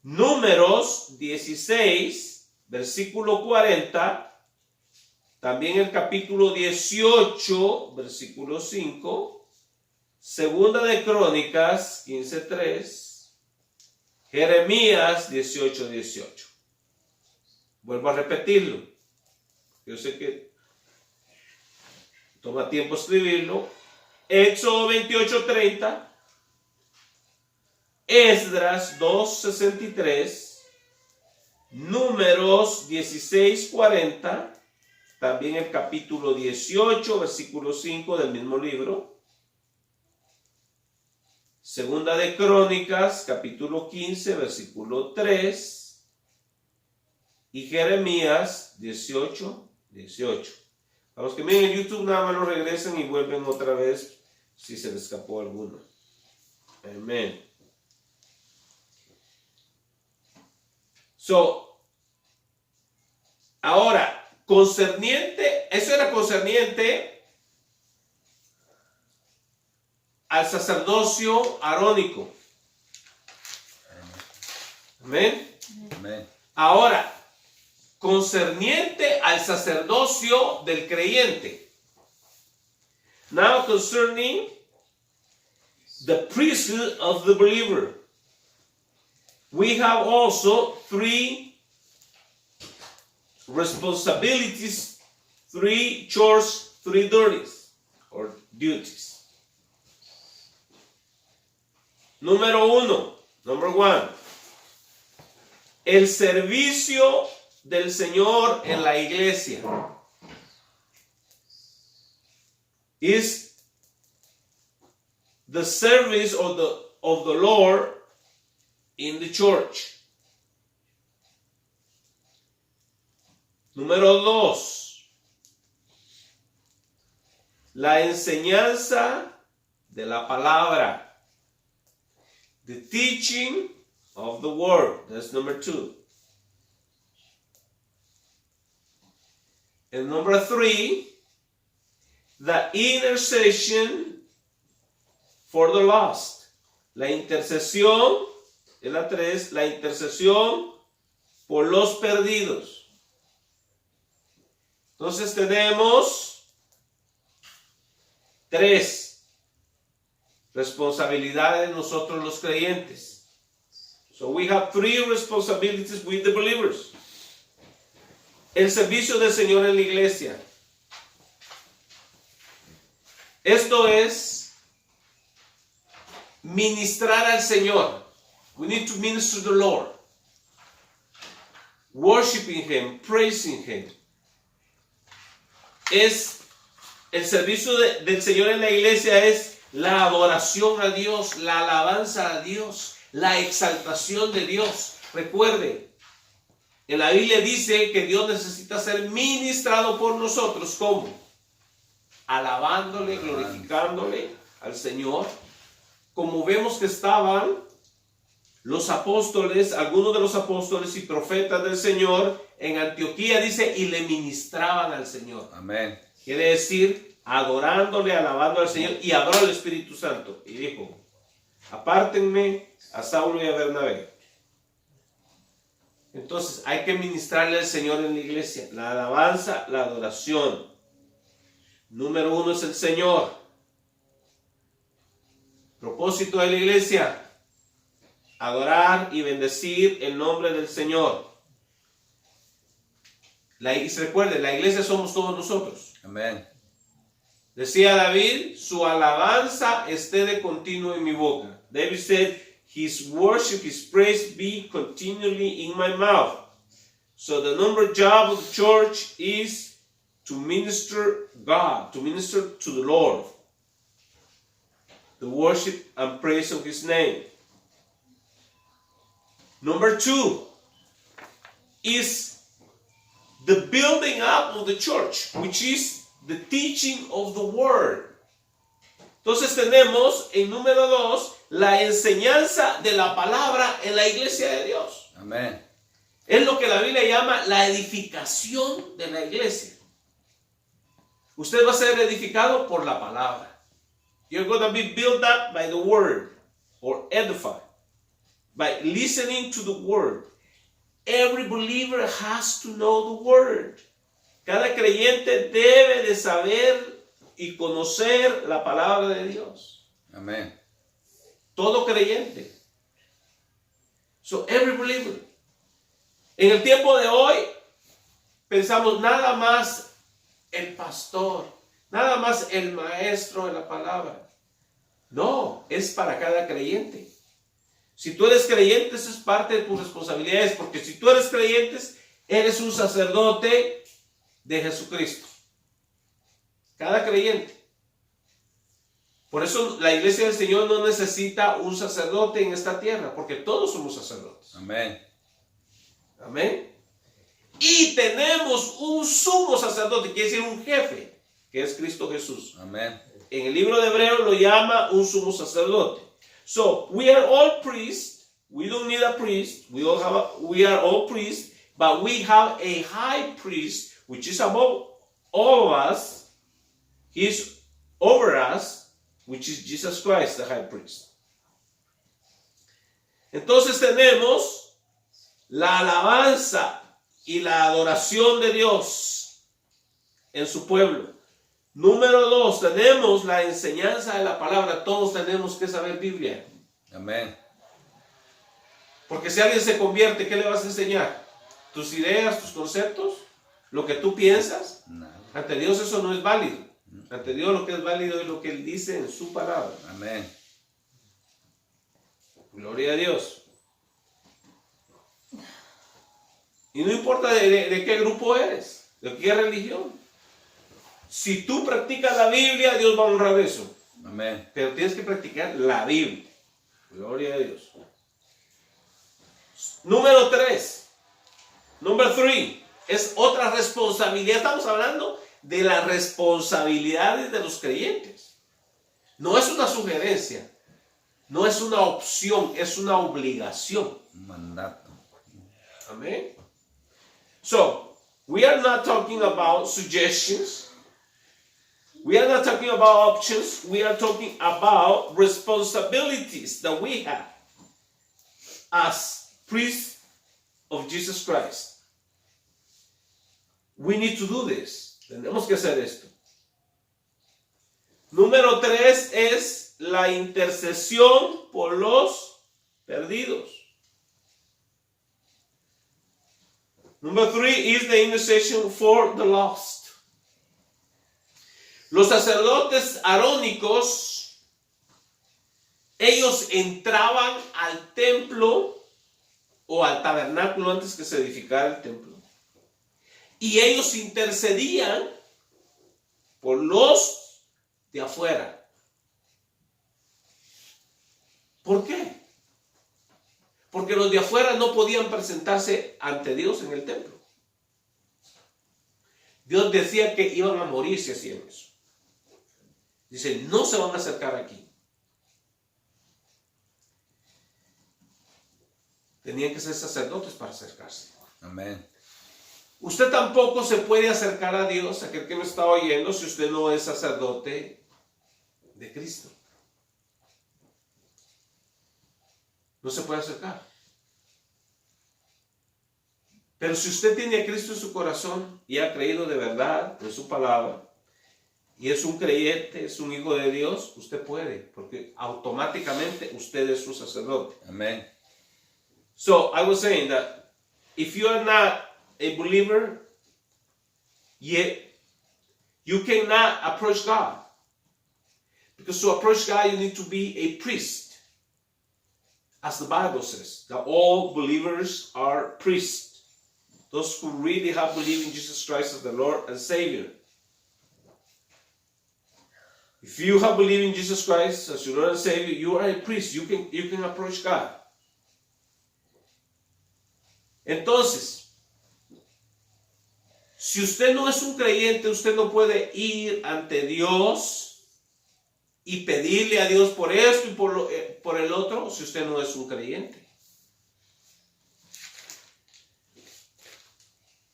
Números 16, versículo 40, también el capítulo 18, versículo 5, Segunda de Crónicas 15:3, Jeremías 18:18. Vuelvo a repetirlo. Yo sé que toma tiempo escribirlo. Éxodo 28:30, Esdras 2:63, Números 16:40, también el capítulo 18, versículo 5 del mismo libro. Segunda de Crónicas, capítulo 15, versículo 3. Y Jeremías 18:18. A los que miren en YouTube, nada más lo regresen y vuelven otra vez si se les escapó alguno. Amén. So, ahora, eso era concerniente al sacerdocio arónico. Amén. Amén. Ahora, concerniente al sacerdocio del creyente. Now concerning the priesthood of the believer. We have also three responsibilities, three chores, three duties, or duties. Number one, el servicio del Señor en la iglesia is the service of the Lord in the church. Número 2, la enseñanza de la palabra. The teaching of the word. That's number 2. And number 3, the intercession for the lost. La intercesión, es la 3, la intercesión por los perdidos. Entonces tenemos 3 responsabilidades nosotros los creyentes. So we have 3 responsibilities with the believers. El servicio del Señor en la iglesia. Esto es ministrar al Señor. We need to minister to the Lord. Worshiping Him, praising Him. Es el servicio del Señor en la iglesia es la adoración a Dios, la alabanza a Dios, la exaltación de Dios. Recuerde, en la Biblia dice que Dios necesita ser ministrado por nosotros. ¿Cómo? Alabándole, glorificándole al Señor. Como vemos que estaban los apóstoles, algunos de los apóstoles y profetas del Señor en Antioquía, dice, y le ministraban al Señor. Amén. Quiere decir, adorándole, alabando al Señor, y habló el Espíritu Santo y dijo, apártenme a Saulo y a Bernabé. Entonces hay que ministrarle al Señor en la iglesia, la alabanza, la adoración. Número 1 es el Señor. Propósito de la iglesia, adorar y bendecir el nombre del Señor. Recuerde, la iglesia somos todos nosotros. Amén. Decía David, su alabanza esté de continuo en mi boca. David said, his worship, his praise be continually in my mouth. So the number job of the church is to minister God, to minister to the Lord. The worship and praise of his name. Number 2 is the building up of the church, which is the teaching of the word. Entonces tenemos en número 2 la enseñanza de la palabra en la iglesia de Dios. Amén. Es lo que la Biblia llama la edificación de la iglesia. Usted va a ser edificado por la palabra. You're going to be built up by the word, or edified, by listening to the word. Every believer has to know the word. Cada creyente debe de saber y conocer la palabra de Dios. Amén. Todo creyente. So every believer. En el tiempo de hoy pensamos nada más el pastor, nada más el maestro de la palabra. No, es para cada creyente. Si tú eres creyente, eso es parte de tus responsabilidades, porque si tú eres creyente, eres un sacerdote de Jesucristo. Cada creyente. Por eso la iglesia del Señor no necesita un sacerdote en esta tierra, porque todos somos sacerdotes. Amén. Amén. Y tenemos un sumo sacerdote, quiere decir un jefe, que es Cristo Jesús. Amén. En el libro de Hebreos lo llama un sumo sacerdote. So, we are all priests. We don't need a priest. We are all priests, but we have a high priest, which is above all of us. He's over us, which is Jesus Christ, the high priest. Entonces tenemos la alabanza y la adoración de Dios en su pueblo. Número 2, tenemos la enseñanza de la palabra. Todos tenemos que saber Biblia. Amén. Porque si alguien se convierte, ¿qué le vas a enseñar? ¿Tus ideas, tus conceptos? ¿Lo que tú piensas? Nada. Ante Dios eso no es válido. Ante Dios lo que es válido es lo que Él dice en su palabra. Amén. Gloria a Dios. Y no importa de qué grupo eres, de qué religión. Si tú practicas la Biblia, Dios va a honrar eso. Amén. Pero tienes que practicar la Biblia. Gloria a Dios. Número 3. Número 3. Es otra responsabilidad. Estamos hablando de las responsabilidades de los creyentes. No es una sugerencia. No es una opción. Es una obligación. Un mandato. Amén. So, we are not talking about suggestions. We are not talking about options. We are talking about responsibilities that we have as priests of Jesus Christ. We need to do this. Tenemos que hacer esto. Número 3 es la intercesión por los perdidos. Number 3 is the intercession for the lost. Los sacerdotes arónicos, ellos entraban al templo o al tabernáculo antes que se edificara el templo. Y ellos intercedían por los de afuera. ¿Por qué? Porque los de afuera no podían presentarse ante Dios en el templo. Dios decía que iban a morir si hacían eso. Dice, no se van a acercar aquí. Tenían que ser sacerdotes para acercarse. Amén. Usted tampoco se puede acercar a Dios, aquel que me está oyendo, si usted no es sacerdote de Cristo. No se puede acercar. Pero si usted tiene a Cristo en su corazón y ha creído de verdad en su palabra, y es un creyente, es un hijo de Dios, usted puede, porque automáticamente usted es un sacerdote. Amén. So, I was saying that if you are not a believer, yet you cannot approach God. Because to approach God, you need to be a priest. As the Bible says, that all believers are priests. Those who really have believed in Jesus Christ as the Lord and Savior. If you have believed in Jesus Christ as your Lord and Savior, you are a priest. You can approach God. Entonces, si usted no es un creyente, usted no puede ir ante Dios y pedirle a Dios por esto y por el otro, si usted no es un creyente.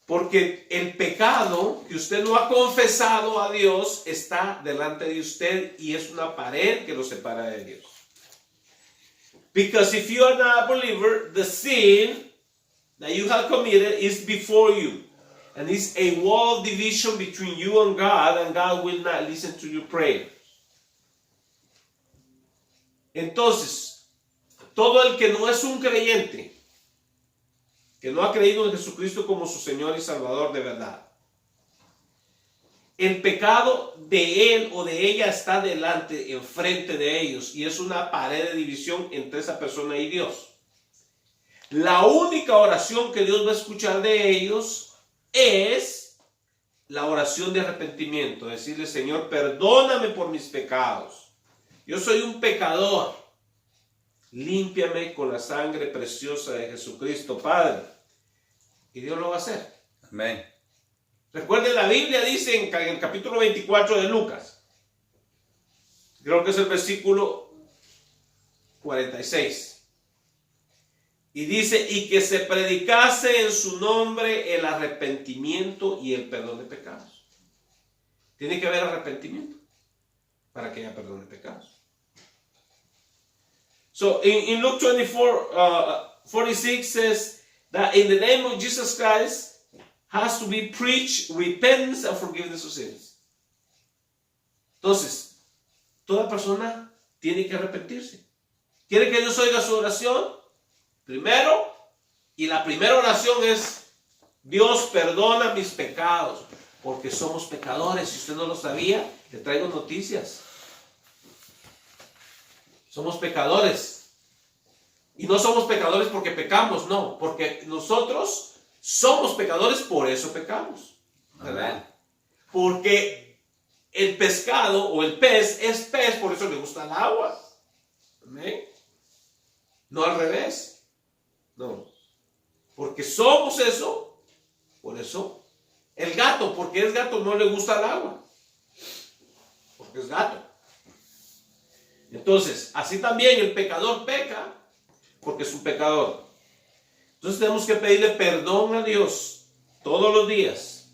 Porque el pecado que usted no ha confesado a Dios está delante de usted y es una pared que lo separa de Dios. Because if you are not a believer, the sin that you have committed is before you. And it's a wall division between you and God will not listen to your prayer. Entonces, todo el que no es un creyente, que no ha creído en Jesucristo como su Señor y Salvador de verdad, el pecado de él o de ella está delante, enfrente de ellos, y es una pared de división entre esa persona y Dios. La única oración que Dios va a escuchar de ellos es la oración de arrepentimiento. Decirle, Señor, perdóname por mis pecados. Yo soy un pecador. Límpiame con la sangre preciosa de Jesucristo, Padre. Y Dios lo va a hacer. Amén. Recuerden, la Biblia dice en el capítulo 24 de Lucas, creo que es el versículo 46. Y dice, y que se predicase en su nombre el arrepentimiento y el perdón de pecados. Tiene que haber arrepentimiento para que haya perdón de pecados. So in Luke 24:46 says that in the name of Jesus Christ has to be preached repentance and forgiveness of sins. Entonces, toda persona tiene que arrepentirse. ¿Quiere que Dios oiga su oración? Primero, y la primera oración es, Dios, perdona mis pecados, porque somos pecadores. Si usted no lo sabía, le traigo noticias. Somos pecadores. Y no somos pecadores porque pecamos, no, porque nosotros somos pecadores, por eso pecamos, ¿verdad? Porque el pescado o el pez es pez, por eso le gusta el agua. ¿Amén? No al revés. No, porque somos eso, por eso. El gato, porque es gato, no le gusta el agua, porque es gato. Entonces, así también el pecador peca, porque es un pecador. Entonces tenemos que pedirle perdón a Dios todos los días,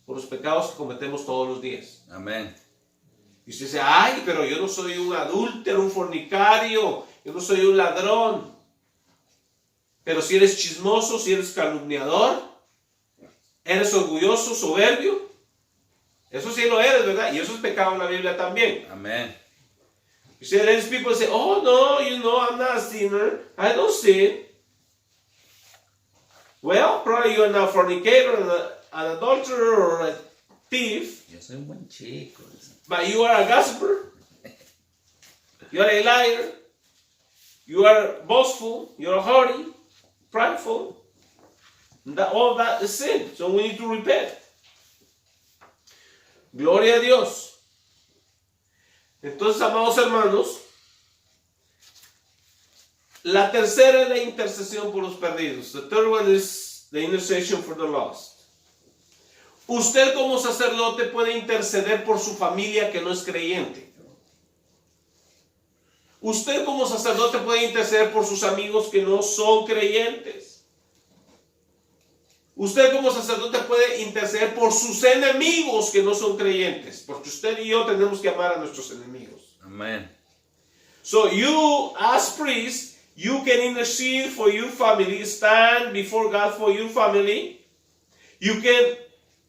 por los pecados que cometemos todos los días. Amén. Y usted dice, ay, pero yo no soy un adúltero, un fornicario, yo no soy un ladrón. Pero si eres chismoso, si eres calumniador, eres orgulloso, soberbio, eso sí lo eres, ¿verdad? Y eso es pecado en la Biblia también. Amén. You see, there's people say, oh no, you know, I'm not a sinner. I don't sin. Well, probably you're not a fornicator, an adulterer, or a thief. Yo soy un buen chico. But you are a gossiper. You are a liar. You are boastful. You are haughty. Prideful, all that is sin. So we need to repent. Gloria a Dios. Entonces, amados hermanos, La tercera es la intercesión por los perdidos. The third one is the intercession for the lost. Usted como sacerdote puede interceder por su familia que no es creyente. Usted como sacerdote puede interceder por sus amigos que no son creyentes. Usted como sacerdote puede interceder por sus enemigos que no son creyentes. Porque usted y yo tenemos que amar a nuestros enemigos. Amén. So you, as priest, you can intercede for your family, stand before God for your family. You can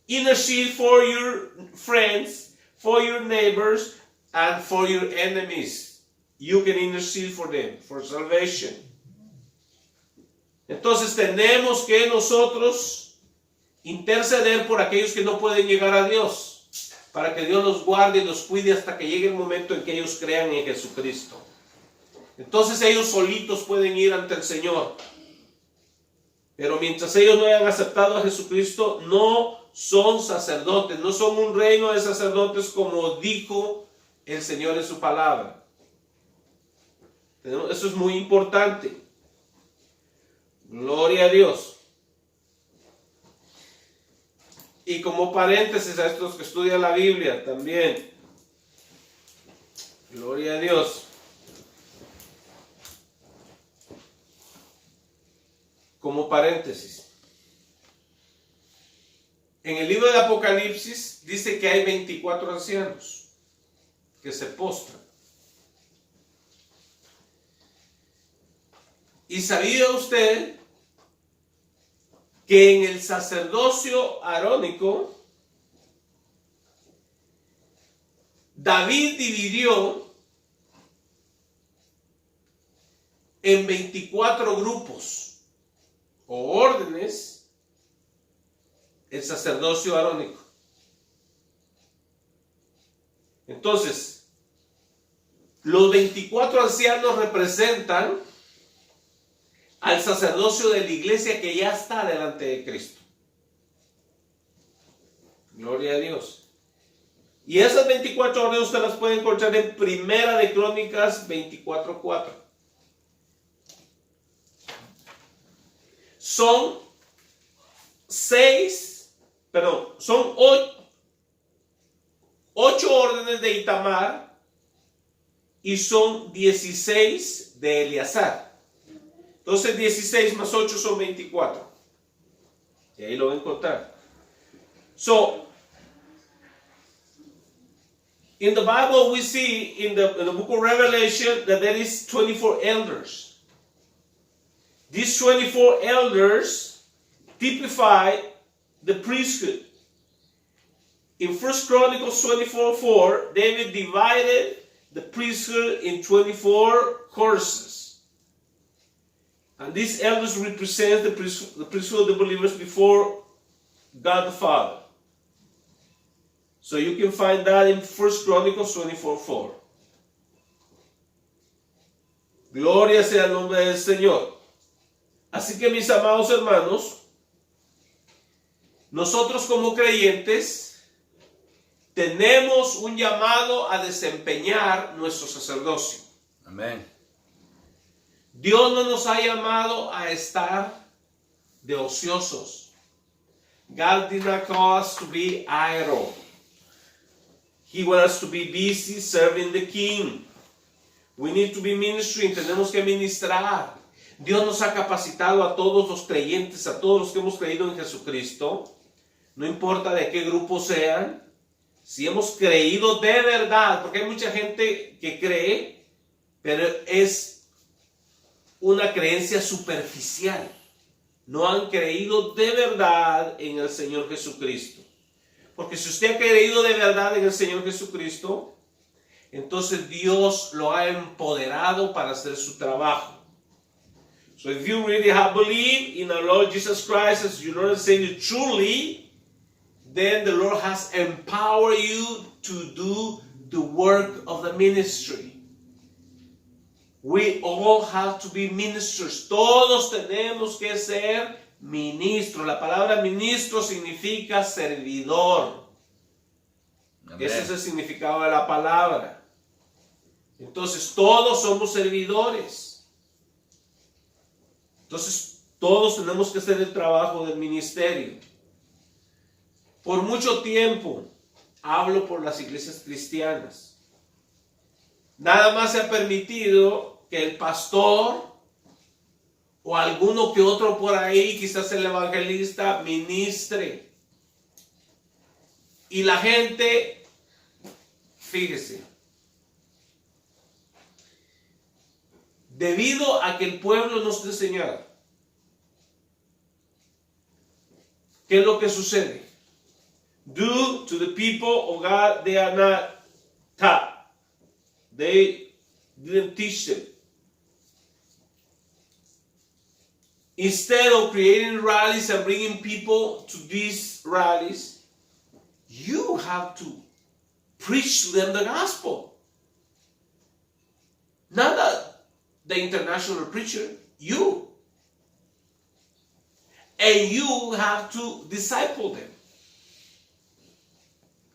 intercede for your friends, for your neighbors, and for your enemies. You can intercede for them, for salvation. Entonces tenemos que nosotros interceder por aquellos que no pueden llegar a Dios, para que Dios los guarde y los cuide hasta que llegue el momento en que ellos crean en Jesucristo. Entonces ellos solitos pueden ir ante el Señor. Pero mientras ellos no hayan aceptado a Jesucristo, no son sacerdotes, no son un reino de sacerdotes como dijo el Señor en su palabra. Eso es muy importante. Gloria a Dios. Y como paréntesis a estos que estudian la Biblia también. Gloria a Dios. Como paréntesis. En el libro de Apocalipsis dice que hay 24 ancianos que se postran. ¿Y sabía usted que en el sacerdocio arónico David dividió en 24 grupos o órdenes el sacerdocio arónico? Entonces, los 24 ancianos representan al sacerdocio de la iglesia que ya está delante de Cristo. Gloria a Dios. Y esas 24 órdenes usted las puede encontrar en Primera de Crónicas 24:4. Son 8 órdenes de Itamar y son 16 de Eleazar. Entonces 16 más 8 son 24. Y ahí lo va a encontrar. So, in the Bible we see in the book of Revelation that there is 24 elders. These 24 elders typify the priesthood. In 1 Chronicles 24:4, David divided the priesthood in 24 courses. And these elders represent the priesthood of the believers before God the Father. So you can find that in 1 Chronicles 24:4. Gloria sea el nombre del Señor. Así que mis amados hermanos, nosotros como creyentes tenemos un llamado a desempeñar nuestro sacerdocio. Amén. Dios no nos ha llamado a estar de ociosos. God did not call us to be idle. He wants us to be busy serving the King. We need to be ministering. Tenemos que ministrar. Dios nos ha capacitado a todos los creyentes, a todos los que hemos creído en Jesucristo. No importa de qué grupo sean. Si hemos creído de verdad, porque hay mucha gente que cree, pero es una creencia superficial. No han creído de verdad en el Señor Jesucristo. Porque si usted ha creído de verdad en el Señor Jesucristo, entonces Dios lo ha empoderado para hacer su trabajo. So if you really have believed in our Lord Jesus Christ as your Lord and Savior truly, then the Lord has empowered you to do the work of the ministry. We all have to be ministers. Todos tenemos que ser ministros. La palabra ministro significa servidor. Amén. Ese es el significado de la palabra. Entonces todos somos servidores. Entonces, todos tenemos que hacer el trabajo del ministerio. Por mucho tiempo, hablo por las iglesias cristianas. Nada más se ha permitido que el pastor o alguno que otro por ahí, quizás el evangelista, ministre. Y la gente, fíjese, debido a que el pueblo no está enseñado, ¿qué es lo que sucede? Due to the people of God, they are not taught. They didn't teach them. Instead of creating rallies and bringing people to these rallies, you have to preach to them the gospel. Not the international preacher, you. And you have to disciple them.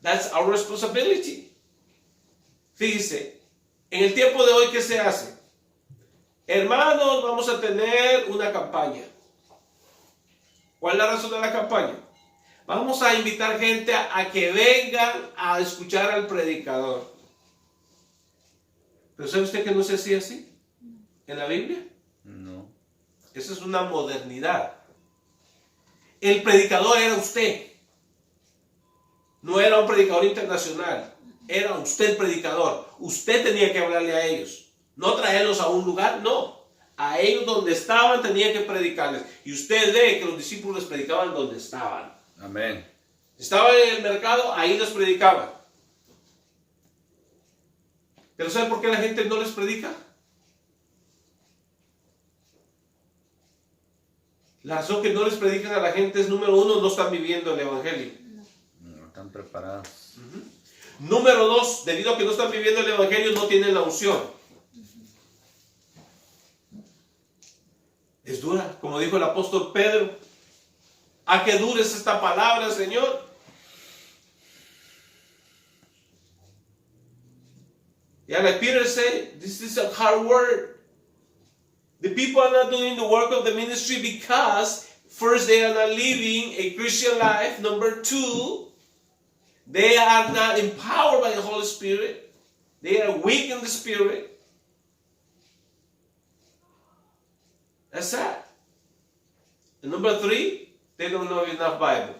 That's our responsibility. Fíjese, en el tiempo de hoy, ¿qué se hace? Hermanos, vamos a tener una campaña. ¿Cuál es la razón de la campaña? Vamos a invitar gente a que vengan a escuchar al predicador. ¿Pero sabe usted que no se hacía así en la Biblia? No. Esa es una modernidad. El predicador era usted. No era un predicador internacional. Era usted el predicador. Usted tenía que hablarle a ellos. No traerlos a un lugar, no. A ellos donde estaban tenía que predicarles. Y usted ve que los discípulos les predicaban donde estaban. Amén. Estaban en el mercado, ahí les predicaban. ¿Pero sabe por qué la gente no les predica? La razón que no les predican a la gente es, número uno, no están viviendo el evangelio. No están preparados. Número dos, debido a que no están viviendo el evangelio, no tienen la unción. Es dura, como dijo el apóstol Pedro. ¿A qué dura es esta palabra, Señor? Yeah, like Peter said, this is a hard word. The people are not doing the work of the ministry because, first, they are not living a Christian life. Number two, they are not empowered by the Holy Spirit. They are weak in the Spirit. That's that. And number three, they don't know enough Bible.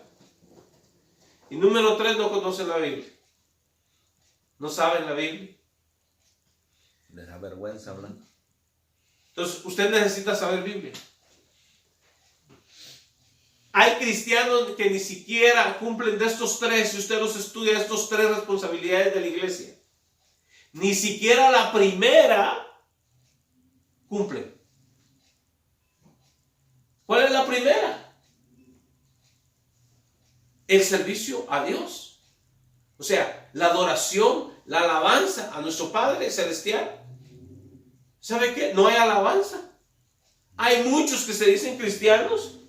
Y número tres, no conocen la Biblia. No saben la Biblia. Les da vergüenza hablar. Entonces, usted necesita saber Biblia. Hay cristianos que ni siquiera cumplen de estos tres, si usted los estudia, estos tres responsabilidades de la iglesia. Ni siquiera la primera cumplen. ¿Cuál es la primera? El servicio a Dios. O sea, la adoración, la alabanza a nuestro Padre Celestial. ¿Sabe qué? No hay alabanza. Hay muchos que se dicen cristianos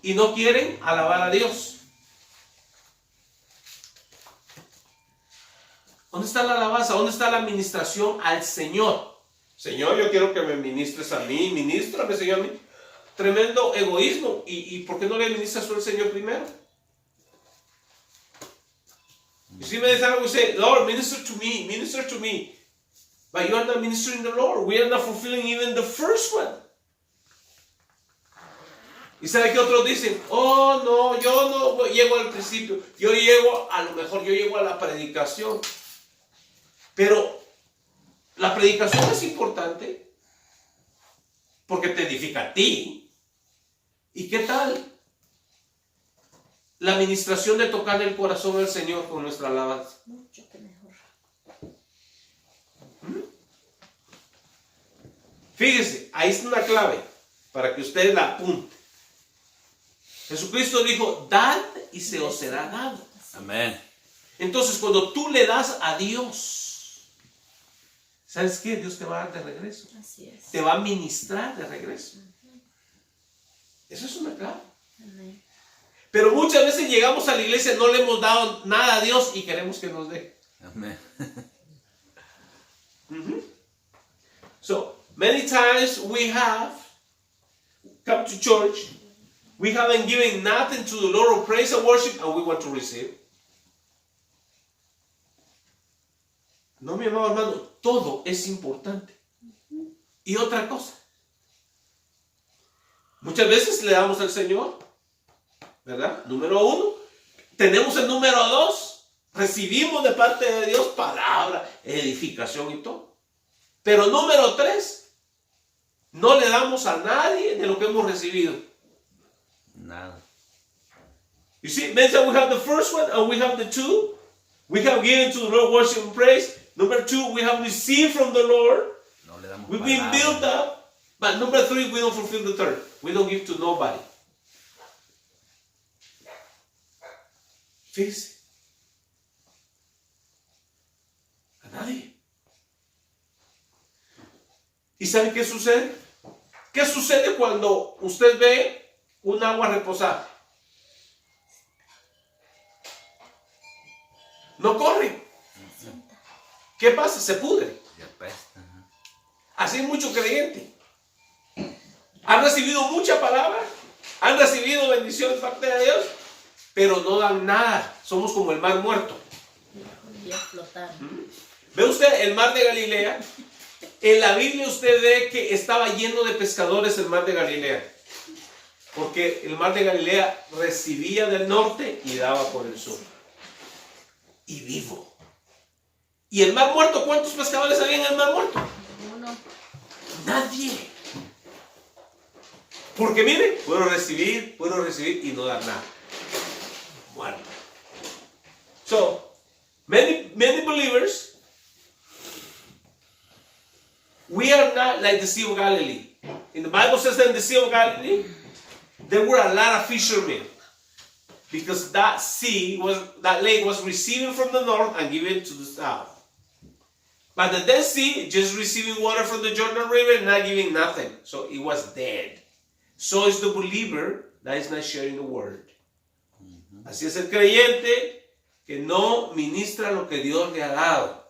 y no quieren alabar a Dios. ¿Dónde está la alabanza? ¿Dónde está la administración al Señor? Señor, yo quiero que me ministres a mí. Ministrame, Señor, a mí. Tremendo egoísmo. ¿Y por qué no le ministras tú al Señor primero? You see, many times we say, Lord, minister to me, minister to me. But you are not ministering the Lord. We are not fulfilling even the first one. ¿Y sabe qué otros dicen? Oh, no, yo no llego al principio. Yo llego, a lo mejor yo llego a la predicación. Pero la predicación es importante porque te edifica a ti. ¿Y qué tal la administración de tocar el corazón del Señor con nuestra alabanza? Mucho que mejor. Fíjese, ahí está una clave para que usted la apunte. Jesucristo dijo, dad y se os será dado. Amén. Entonces, cuando tú le das a Dios, ¿sabes qué? Dios te va a dar de regreso. Así es. Te va a ministrar de regreso. Eso es una clave. Amén. Pero muchas veces llegamos a la iglesia, no le hemos dado nada a Dios y queremos que nos dé. Amén. So, many times we have come to church, we haven't given nothing to the Lord of praise and worship, and we want to receive. No, mi amado hermano, todo es importante. Y otra cosa, muchas veces le damos al Señor, ¿verdad? Número 1. Tenemos el número 2. Recibimos de parte de Dios palabra, edificación y todo. Pero número 3, no le damos a nadie de lo que hemos recibido. Nada. You see, mention we have the first one and we have the 2. We have given to the Lord worship and praise. Number 2, we have received from the Lord. No le damos We've been palabra. built up. But number 3, we don't fulfill the third. We don't give to nobody. Fíjese. A nadie. ¿Y sabe qué sucede? ¿Qué sucede cuando usted ve un agua reposada? No corre. ¿Qué pasa? Se pudre. Y apesta. Así es mucho creyente. Han recibido mucha palabra, han recibido bendición de parte de Dios, pero no dan nada. Somos como el mar muerto. ¿Ve usted el mar de Galilea? En la Biblia usted ve que estaba lleno de pescadores el mar de Galilea. Porque el mar de Galilea recibía del norte y daba por el sur. Y vivo. ¿Y el mar muerto? ¿Cuántos pescadores había en el mar muerto? Uno. Nadie. Porque mire, puedo recibir y no dar nada. Muerto. So, many believers, we are not like the Sea of Galilee. In the Bible says that in the Sea of Galilee, there were a lot of fishermen. Because that lake was receiving from the north and giving to the south. But the Dead Sea just receiving water from the Jordan River and not giving nothing. So it was dead. So is the believer that is not sharing the word. Así es el creyente que no ministra lo que Dios le ha dado.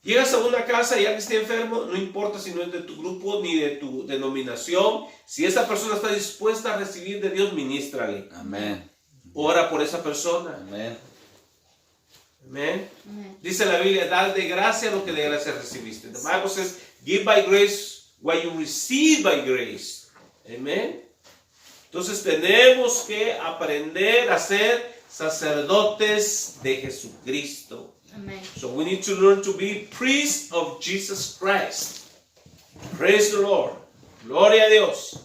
Llegas a una casa y alguien está enfermo, no importa si no es de tu grupo ni de tu denominación. Si esa persona está dispuesta a recibir de Dios, ministrale. Amén. Ora por esa persona. Amén. Amén. Dice la Biblia, dar de gracia lo que de gracia recibiste. The Bible says, give by grace what you receive by grace. Amén. Entonces tenemos que aprender a ser sacerdotes de Jesucristo. Amen. So we need to learn to be priests of Jesus Christ. Praise the Lord. Gloria a Dios.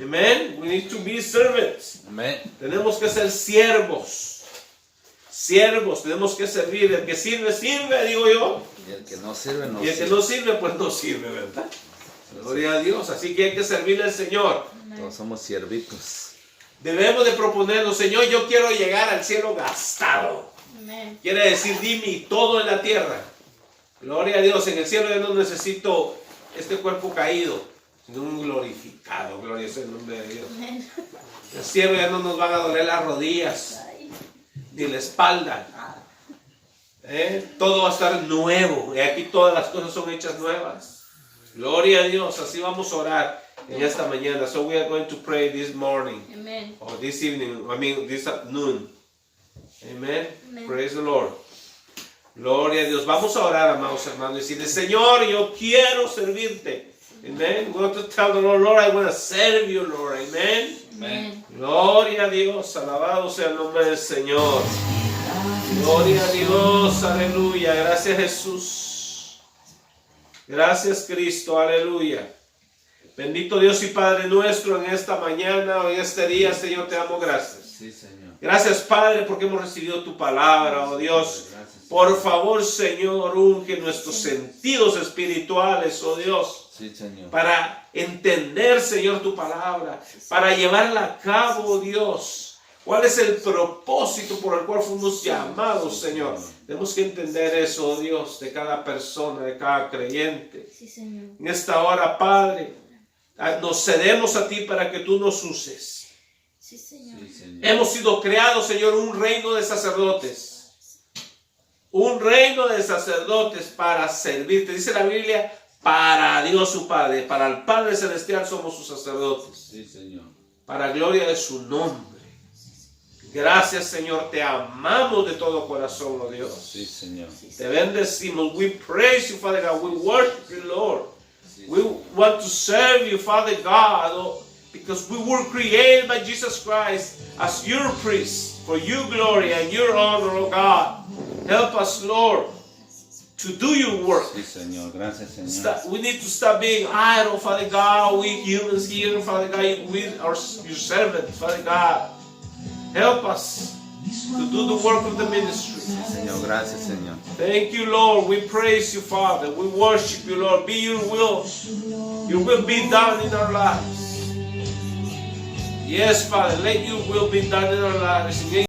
Amen. We need to be servants. Amén. Tenemos que ser siervos. Siervos, tenemos que servir. El que sirve, sirve, digo yo. Y el que no sirve, no Y el que sirve. no sirve, pues no sirve, ¿verdad? Gloria a Dios. Así que hay que servirle al Señor. Todos somos siervitos. Debemos de proponernos, Señor, yo quiero llegar al cielo gastado. Amen. Quiere decir, dime todo en la tierra. Gloria a Dios. En el cielo yo no necesito este cuerpo caído, sino un glorificado. Gloria sea el nombre de Dios. Amen. En el cielo ya no nos van a doler las rodillas, Ay. ni la espalda. Todo va a estar nuevo. Y aquí todas las cosas son hechas nuevas. Gloria a Dios. Así vamos a orar en esta mañana. So we are going to pray this morning. Amen. Or this evening. I mean this noon. Amen. Amen. Praise the Lord. Gloria a Dios. Vamos a orar, amados hermanos, y decirle, Señor, yo quiero servirte. Amen. We want to tell the Lord, Lord, I want to serve you, Lord. Amen. Amen. Gloria a Dios. Alabado sea el nombre del Señor. Gloria a Dios. Aleluya. Gracias, Jesús. Gracias, Cristo. Aleluya. Bendito Dios y Padre nuestro, en esta mañana, en este día, Señor, te damos gracias. Sí, Señor. Gracias, Padre, porque hemos recibido tu palabra, oh Dios. Gracias, Por favor, Señor, unge nuestros sentidos espirituales, oh Dios, Sí, Señor. para entender, Señor, tu palabra, para llevarla a cabo, oh Dios. ¿Cuál es el propósito por el cual fuimos llamados, Señor? Tenemos que entender eso, oh Dios, de cada persona, de cada creyente. Sí, Señor. En esta hora, Padre, nos cedemos a ti para que tú nos uses. Sí, Señor. Sí, Señor. Hemos sido creados, Señor, un reino de sacerdotes. Un reino de sacerdotes para servirte. Dice la Biblia, para Dios su Padre, para el Padre Celestial somos sus sacerdotes, Sí, Señor. para gloria de su nombre. Gracias, Señor, te amamos de todo corazón, oh Dios. Sí, Señor. Te bendecimos. We praise you, Father God. We worship you, Lord. We want to serve you, Father God, oh, because we were created by Jesus Christ as your priests for your glory and your honor, oh God. Help us, Lord, to do your work. Sí, Señor. Gracias, Señor. We need to stop being idle, Father God. We humans here, Father God, we are your servants, Father God. Help us to do the work of the ministry. Sí, Señor. Gracias, Señor. Thank you, Lord. We praise you, Father. We worship you, Lord. Be your will. Your will be done in our lives. Yes, Father, let your will be done in our lives.